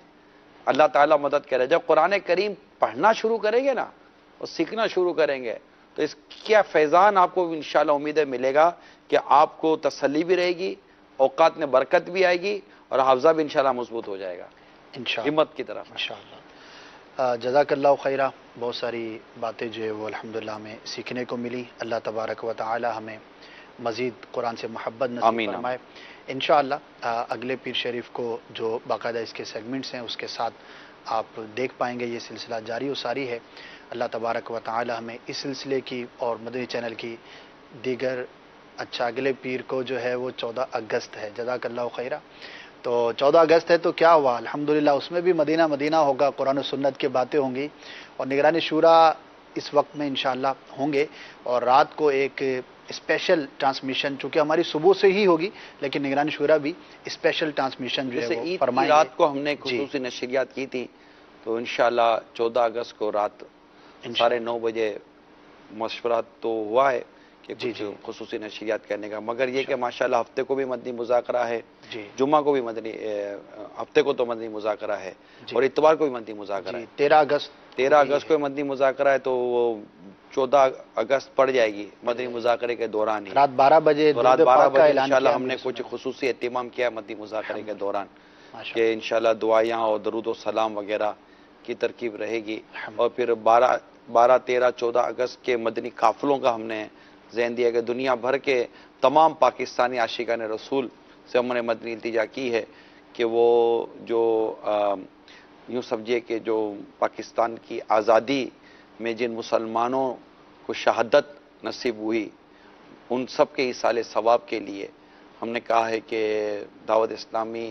اللہ تعالیٰ مدد کرے۔ جب قرآن کریم پڑھنا شروع کریں گے نا اور سیکھنا شروع کریں گے تو اس کیا فیضان آپ کو انشاءاللہ امید ہے ملے گا کہ آپ کو تسلی بھی رہے گی، اوقات میں برکت بھی آئے گی، اور حافظہ بھی انشاءاللہ مضبوط ہو جائے گا ہمت کی طرف انشاءاللہ۔ جزاک اللہ خیرہ، بہت ساری باتیں جو ہے وہ الحمدللہ ہمیں سیکھنے کو ملی، اللہ تبارک و تعالی ہمیں مزید قرآن سے محبت نصیب فرمائے۔ انشاءاللہ اگلے پیر شریف کو جو باقاعدہ اس کے سیگمنٹس ہیں اس کے ساتھ آپ دیکھ پائیں گے، یہ سلسلہ جاری و ساری ہے۔ اللہ تبارک و تعالی ہمیں اس سلسلے کی اور مدنی چینل کی دیگر، اچھا اگلے پیر کو جو ہے وہ 14 اگست ہے، جزاک اللہ خیرہ، تو 14 اگست ہے تو کیا ہوا، الحمدللہ اس میں بھی مدینہ مدینہ ہوگا، قرآن و سنت کی باتیں ہوں گی، اور نگران شورا اس وقت میں انشاءاللہ ہوں گے، اور رات کو ایک اسپیشل ٹرانسمیشن، چونکہ ہماری صبح سے ہی ہوگی لیکن نگران شورا بھی اسپیشل ٹرانسمیشن جو ہے وہ فرمائیں گے۔ رات کو ہم نے خصوصی نشریات کی تھی، تو انشاءاللہ 14 اگست کو رات 9:30 بجے مشورہ تو ہوا ہے کہ کچھ خصوصی نشریات کرنے کا، مگر یہ کہ ماشاءاللہ ہفتے کو بھی مدنی مذاکرہ ہے، جمعہ کو بھی مدنی، ہفتے کو تو مدنی مذاکرہ ہے اور اتوار کو بھی مدنی مذاکرہ ہے۔ 13 اگست کو مدنی مذاکرہ ہے، تو وہ 14 اگست پڑ جائے گی مدنی مذاکرے کے دوران ہی، رات 12 بجے انشاءاللہ ہم نے کچھ خصوصی اہتمام کیا مدنی مذاکرے کے دوران کہ انشاءاللہ دعائیاں اور درود و سلام وغیرہ کی ترکیب رہے گی، اور پھر 12، 13، 14 اگست کے مدنی قافلوں کا ہم نے ذہن دیا کہ دنیا بھر کے تمام پاکستانی عاشقان رسول سے ہم نے مدنی التجا کی ہے کہ وہ جو یوں سمجھے کہ جو پاکستان کی آزادی میں جن مسلمانوں کو شہادت نصیب ہوئی ان سب کے ایصال ثواب کے لیے ہم نے کہا ہے کہ دعوت اسلامی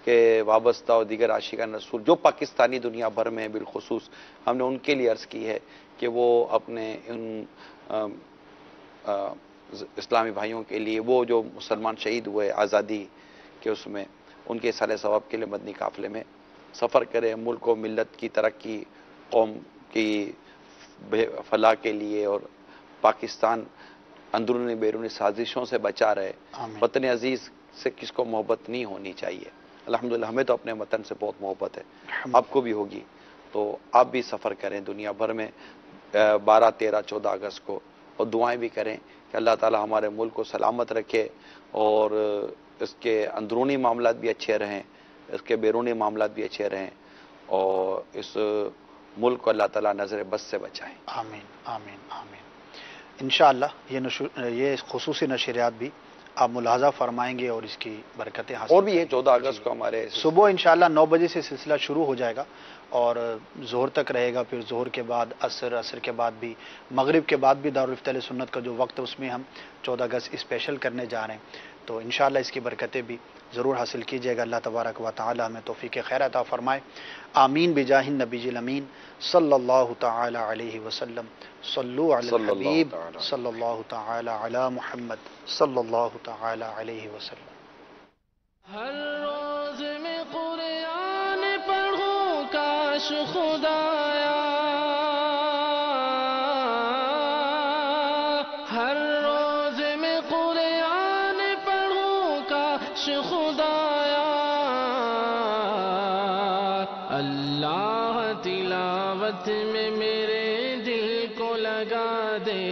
کے وابستہ اور دیگر عاشقان رسول جو پاکستانی دنیا بھر میں ہیں بالخصوص، ہم نے ان کے لیے عرض کی ہے کہ وہ اپنے ان اسلامی بھائیوں کے لیے، وہ جو مسلمان شہید ہوئے آزادی کے اس میں، ان کے ایصال ثواب کے لیے مدنی قافلے میں سفر کرے، ملک و ملت کی ترقی، قوم کی فلاح کے لیے، اور پاکستان اندرونی بیرونی سازشوں سے بچا رہے۔ وطن عزیز سے کس کو محبت نہیں ہونی چاہیے؟ الحمدللہ ہمیں تو اپنے وطن سے بہت محبت ہے، آپ کو بھی ہوگی، تو آپ بھی سفر کریں دنیا بھر میں 12، 13، 14 اگست کو، اور دعائیں بھی کریں کہ اللہ تعالی ہمارے ملک کو سلامت رکھے اور اس کے اندرونی معاملات بھی اچھے رہیں، اس کے بیرونی معاملات بھی اچھے رہیں، اور اس ملک کو اللہ تعالیٰ نظر بد سے بچائیں۔ آمین آمین آمین۔ انشاءاللہ یہ خصوصی نشریات بھی آپ ملاحظہ فرمائیں گے اور اس کی برکتیں حاصل، اور بھی یہ 14 اگست کو ہمارے صبح انشاءاللہ 9 بجے سے سلسلہ شروع ہو جائے گا اور ظہر تک رہے گا، پھر ظہر کے بعد عصر کے بعد بھی، مغرب کے بعد بھی دارالفتہ اہل سنت کا جو وقت ہے اس میں ہم 14 اگست اسپیشل کرنے جا رہے ہیں، تو انشاءاللہ اس کی برکتیں بھی ضرور حاصل کیجیے گا۔ اللہ تبارک و تعالی ہمیں توفیق خیر عطا فرمائے، آمین بجاہ النبی الامین صلی اللہ تعالی علیہ وسلم۔ صلو علی الحبیب صلی اللہ تعالی علی محمد صلی اللہ تعالی علیہ وسلم۔ ہر روز میں قرآن پڑھوں کاش خدایا، ہر روز میں قرآن پڑھوں کاش خدایا، اللہ تلاوت میں میرے دل کو لگا دے،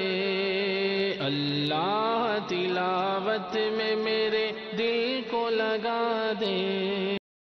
اللہ تلاوت میں میرے دل کو لگا دے۔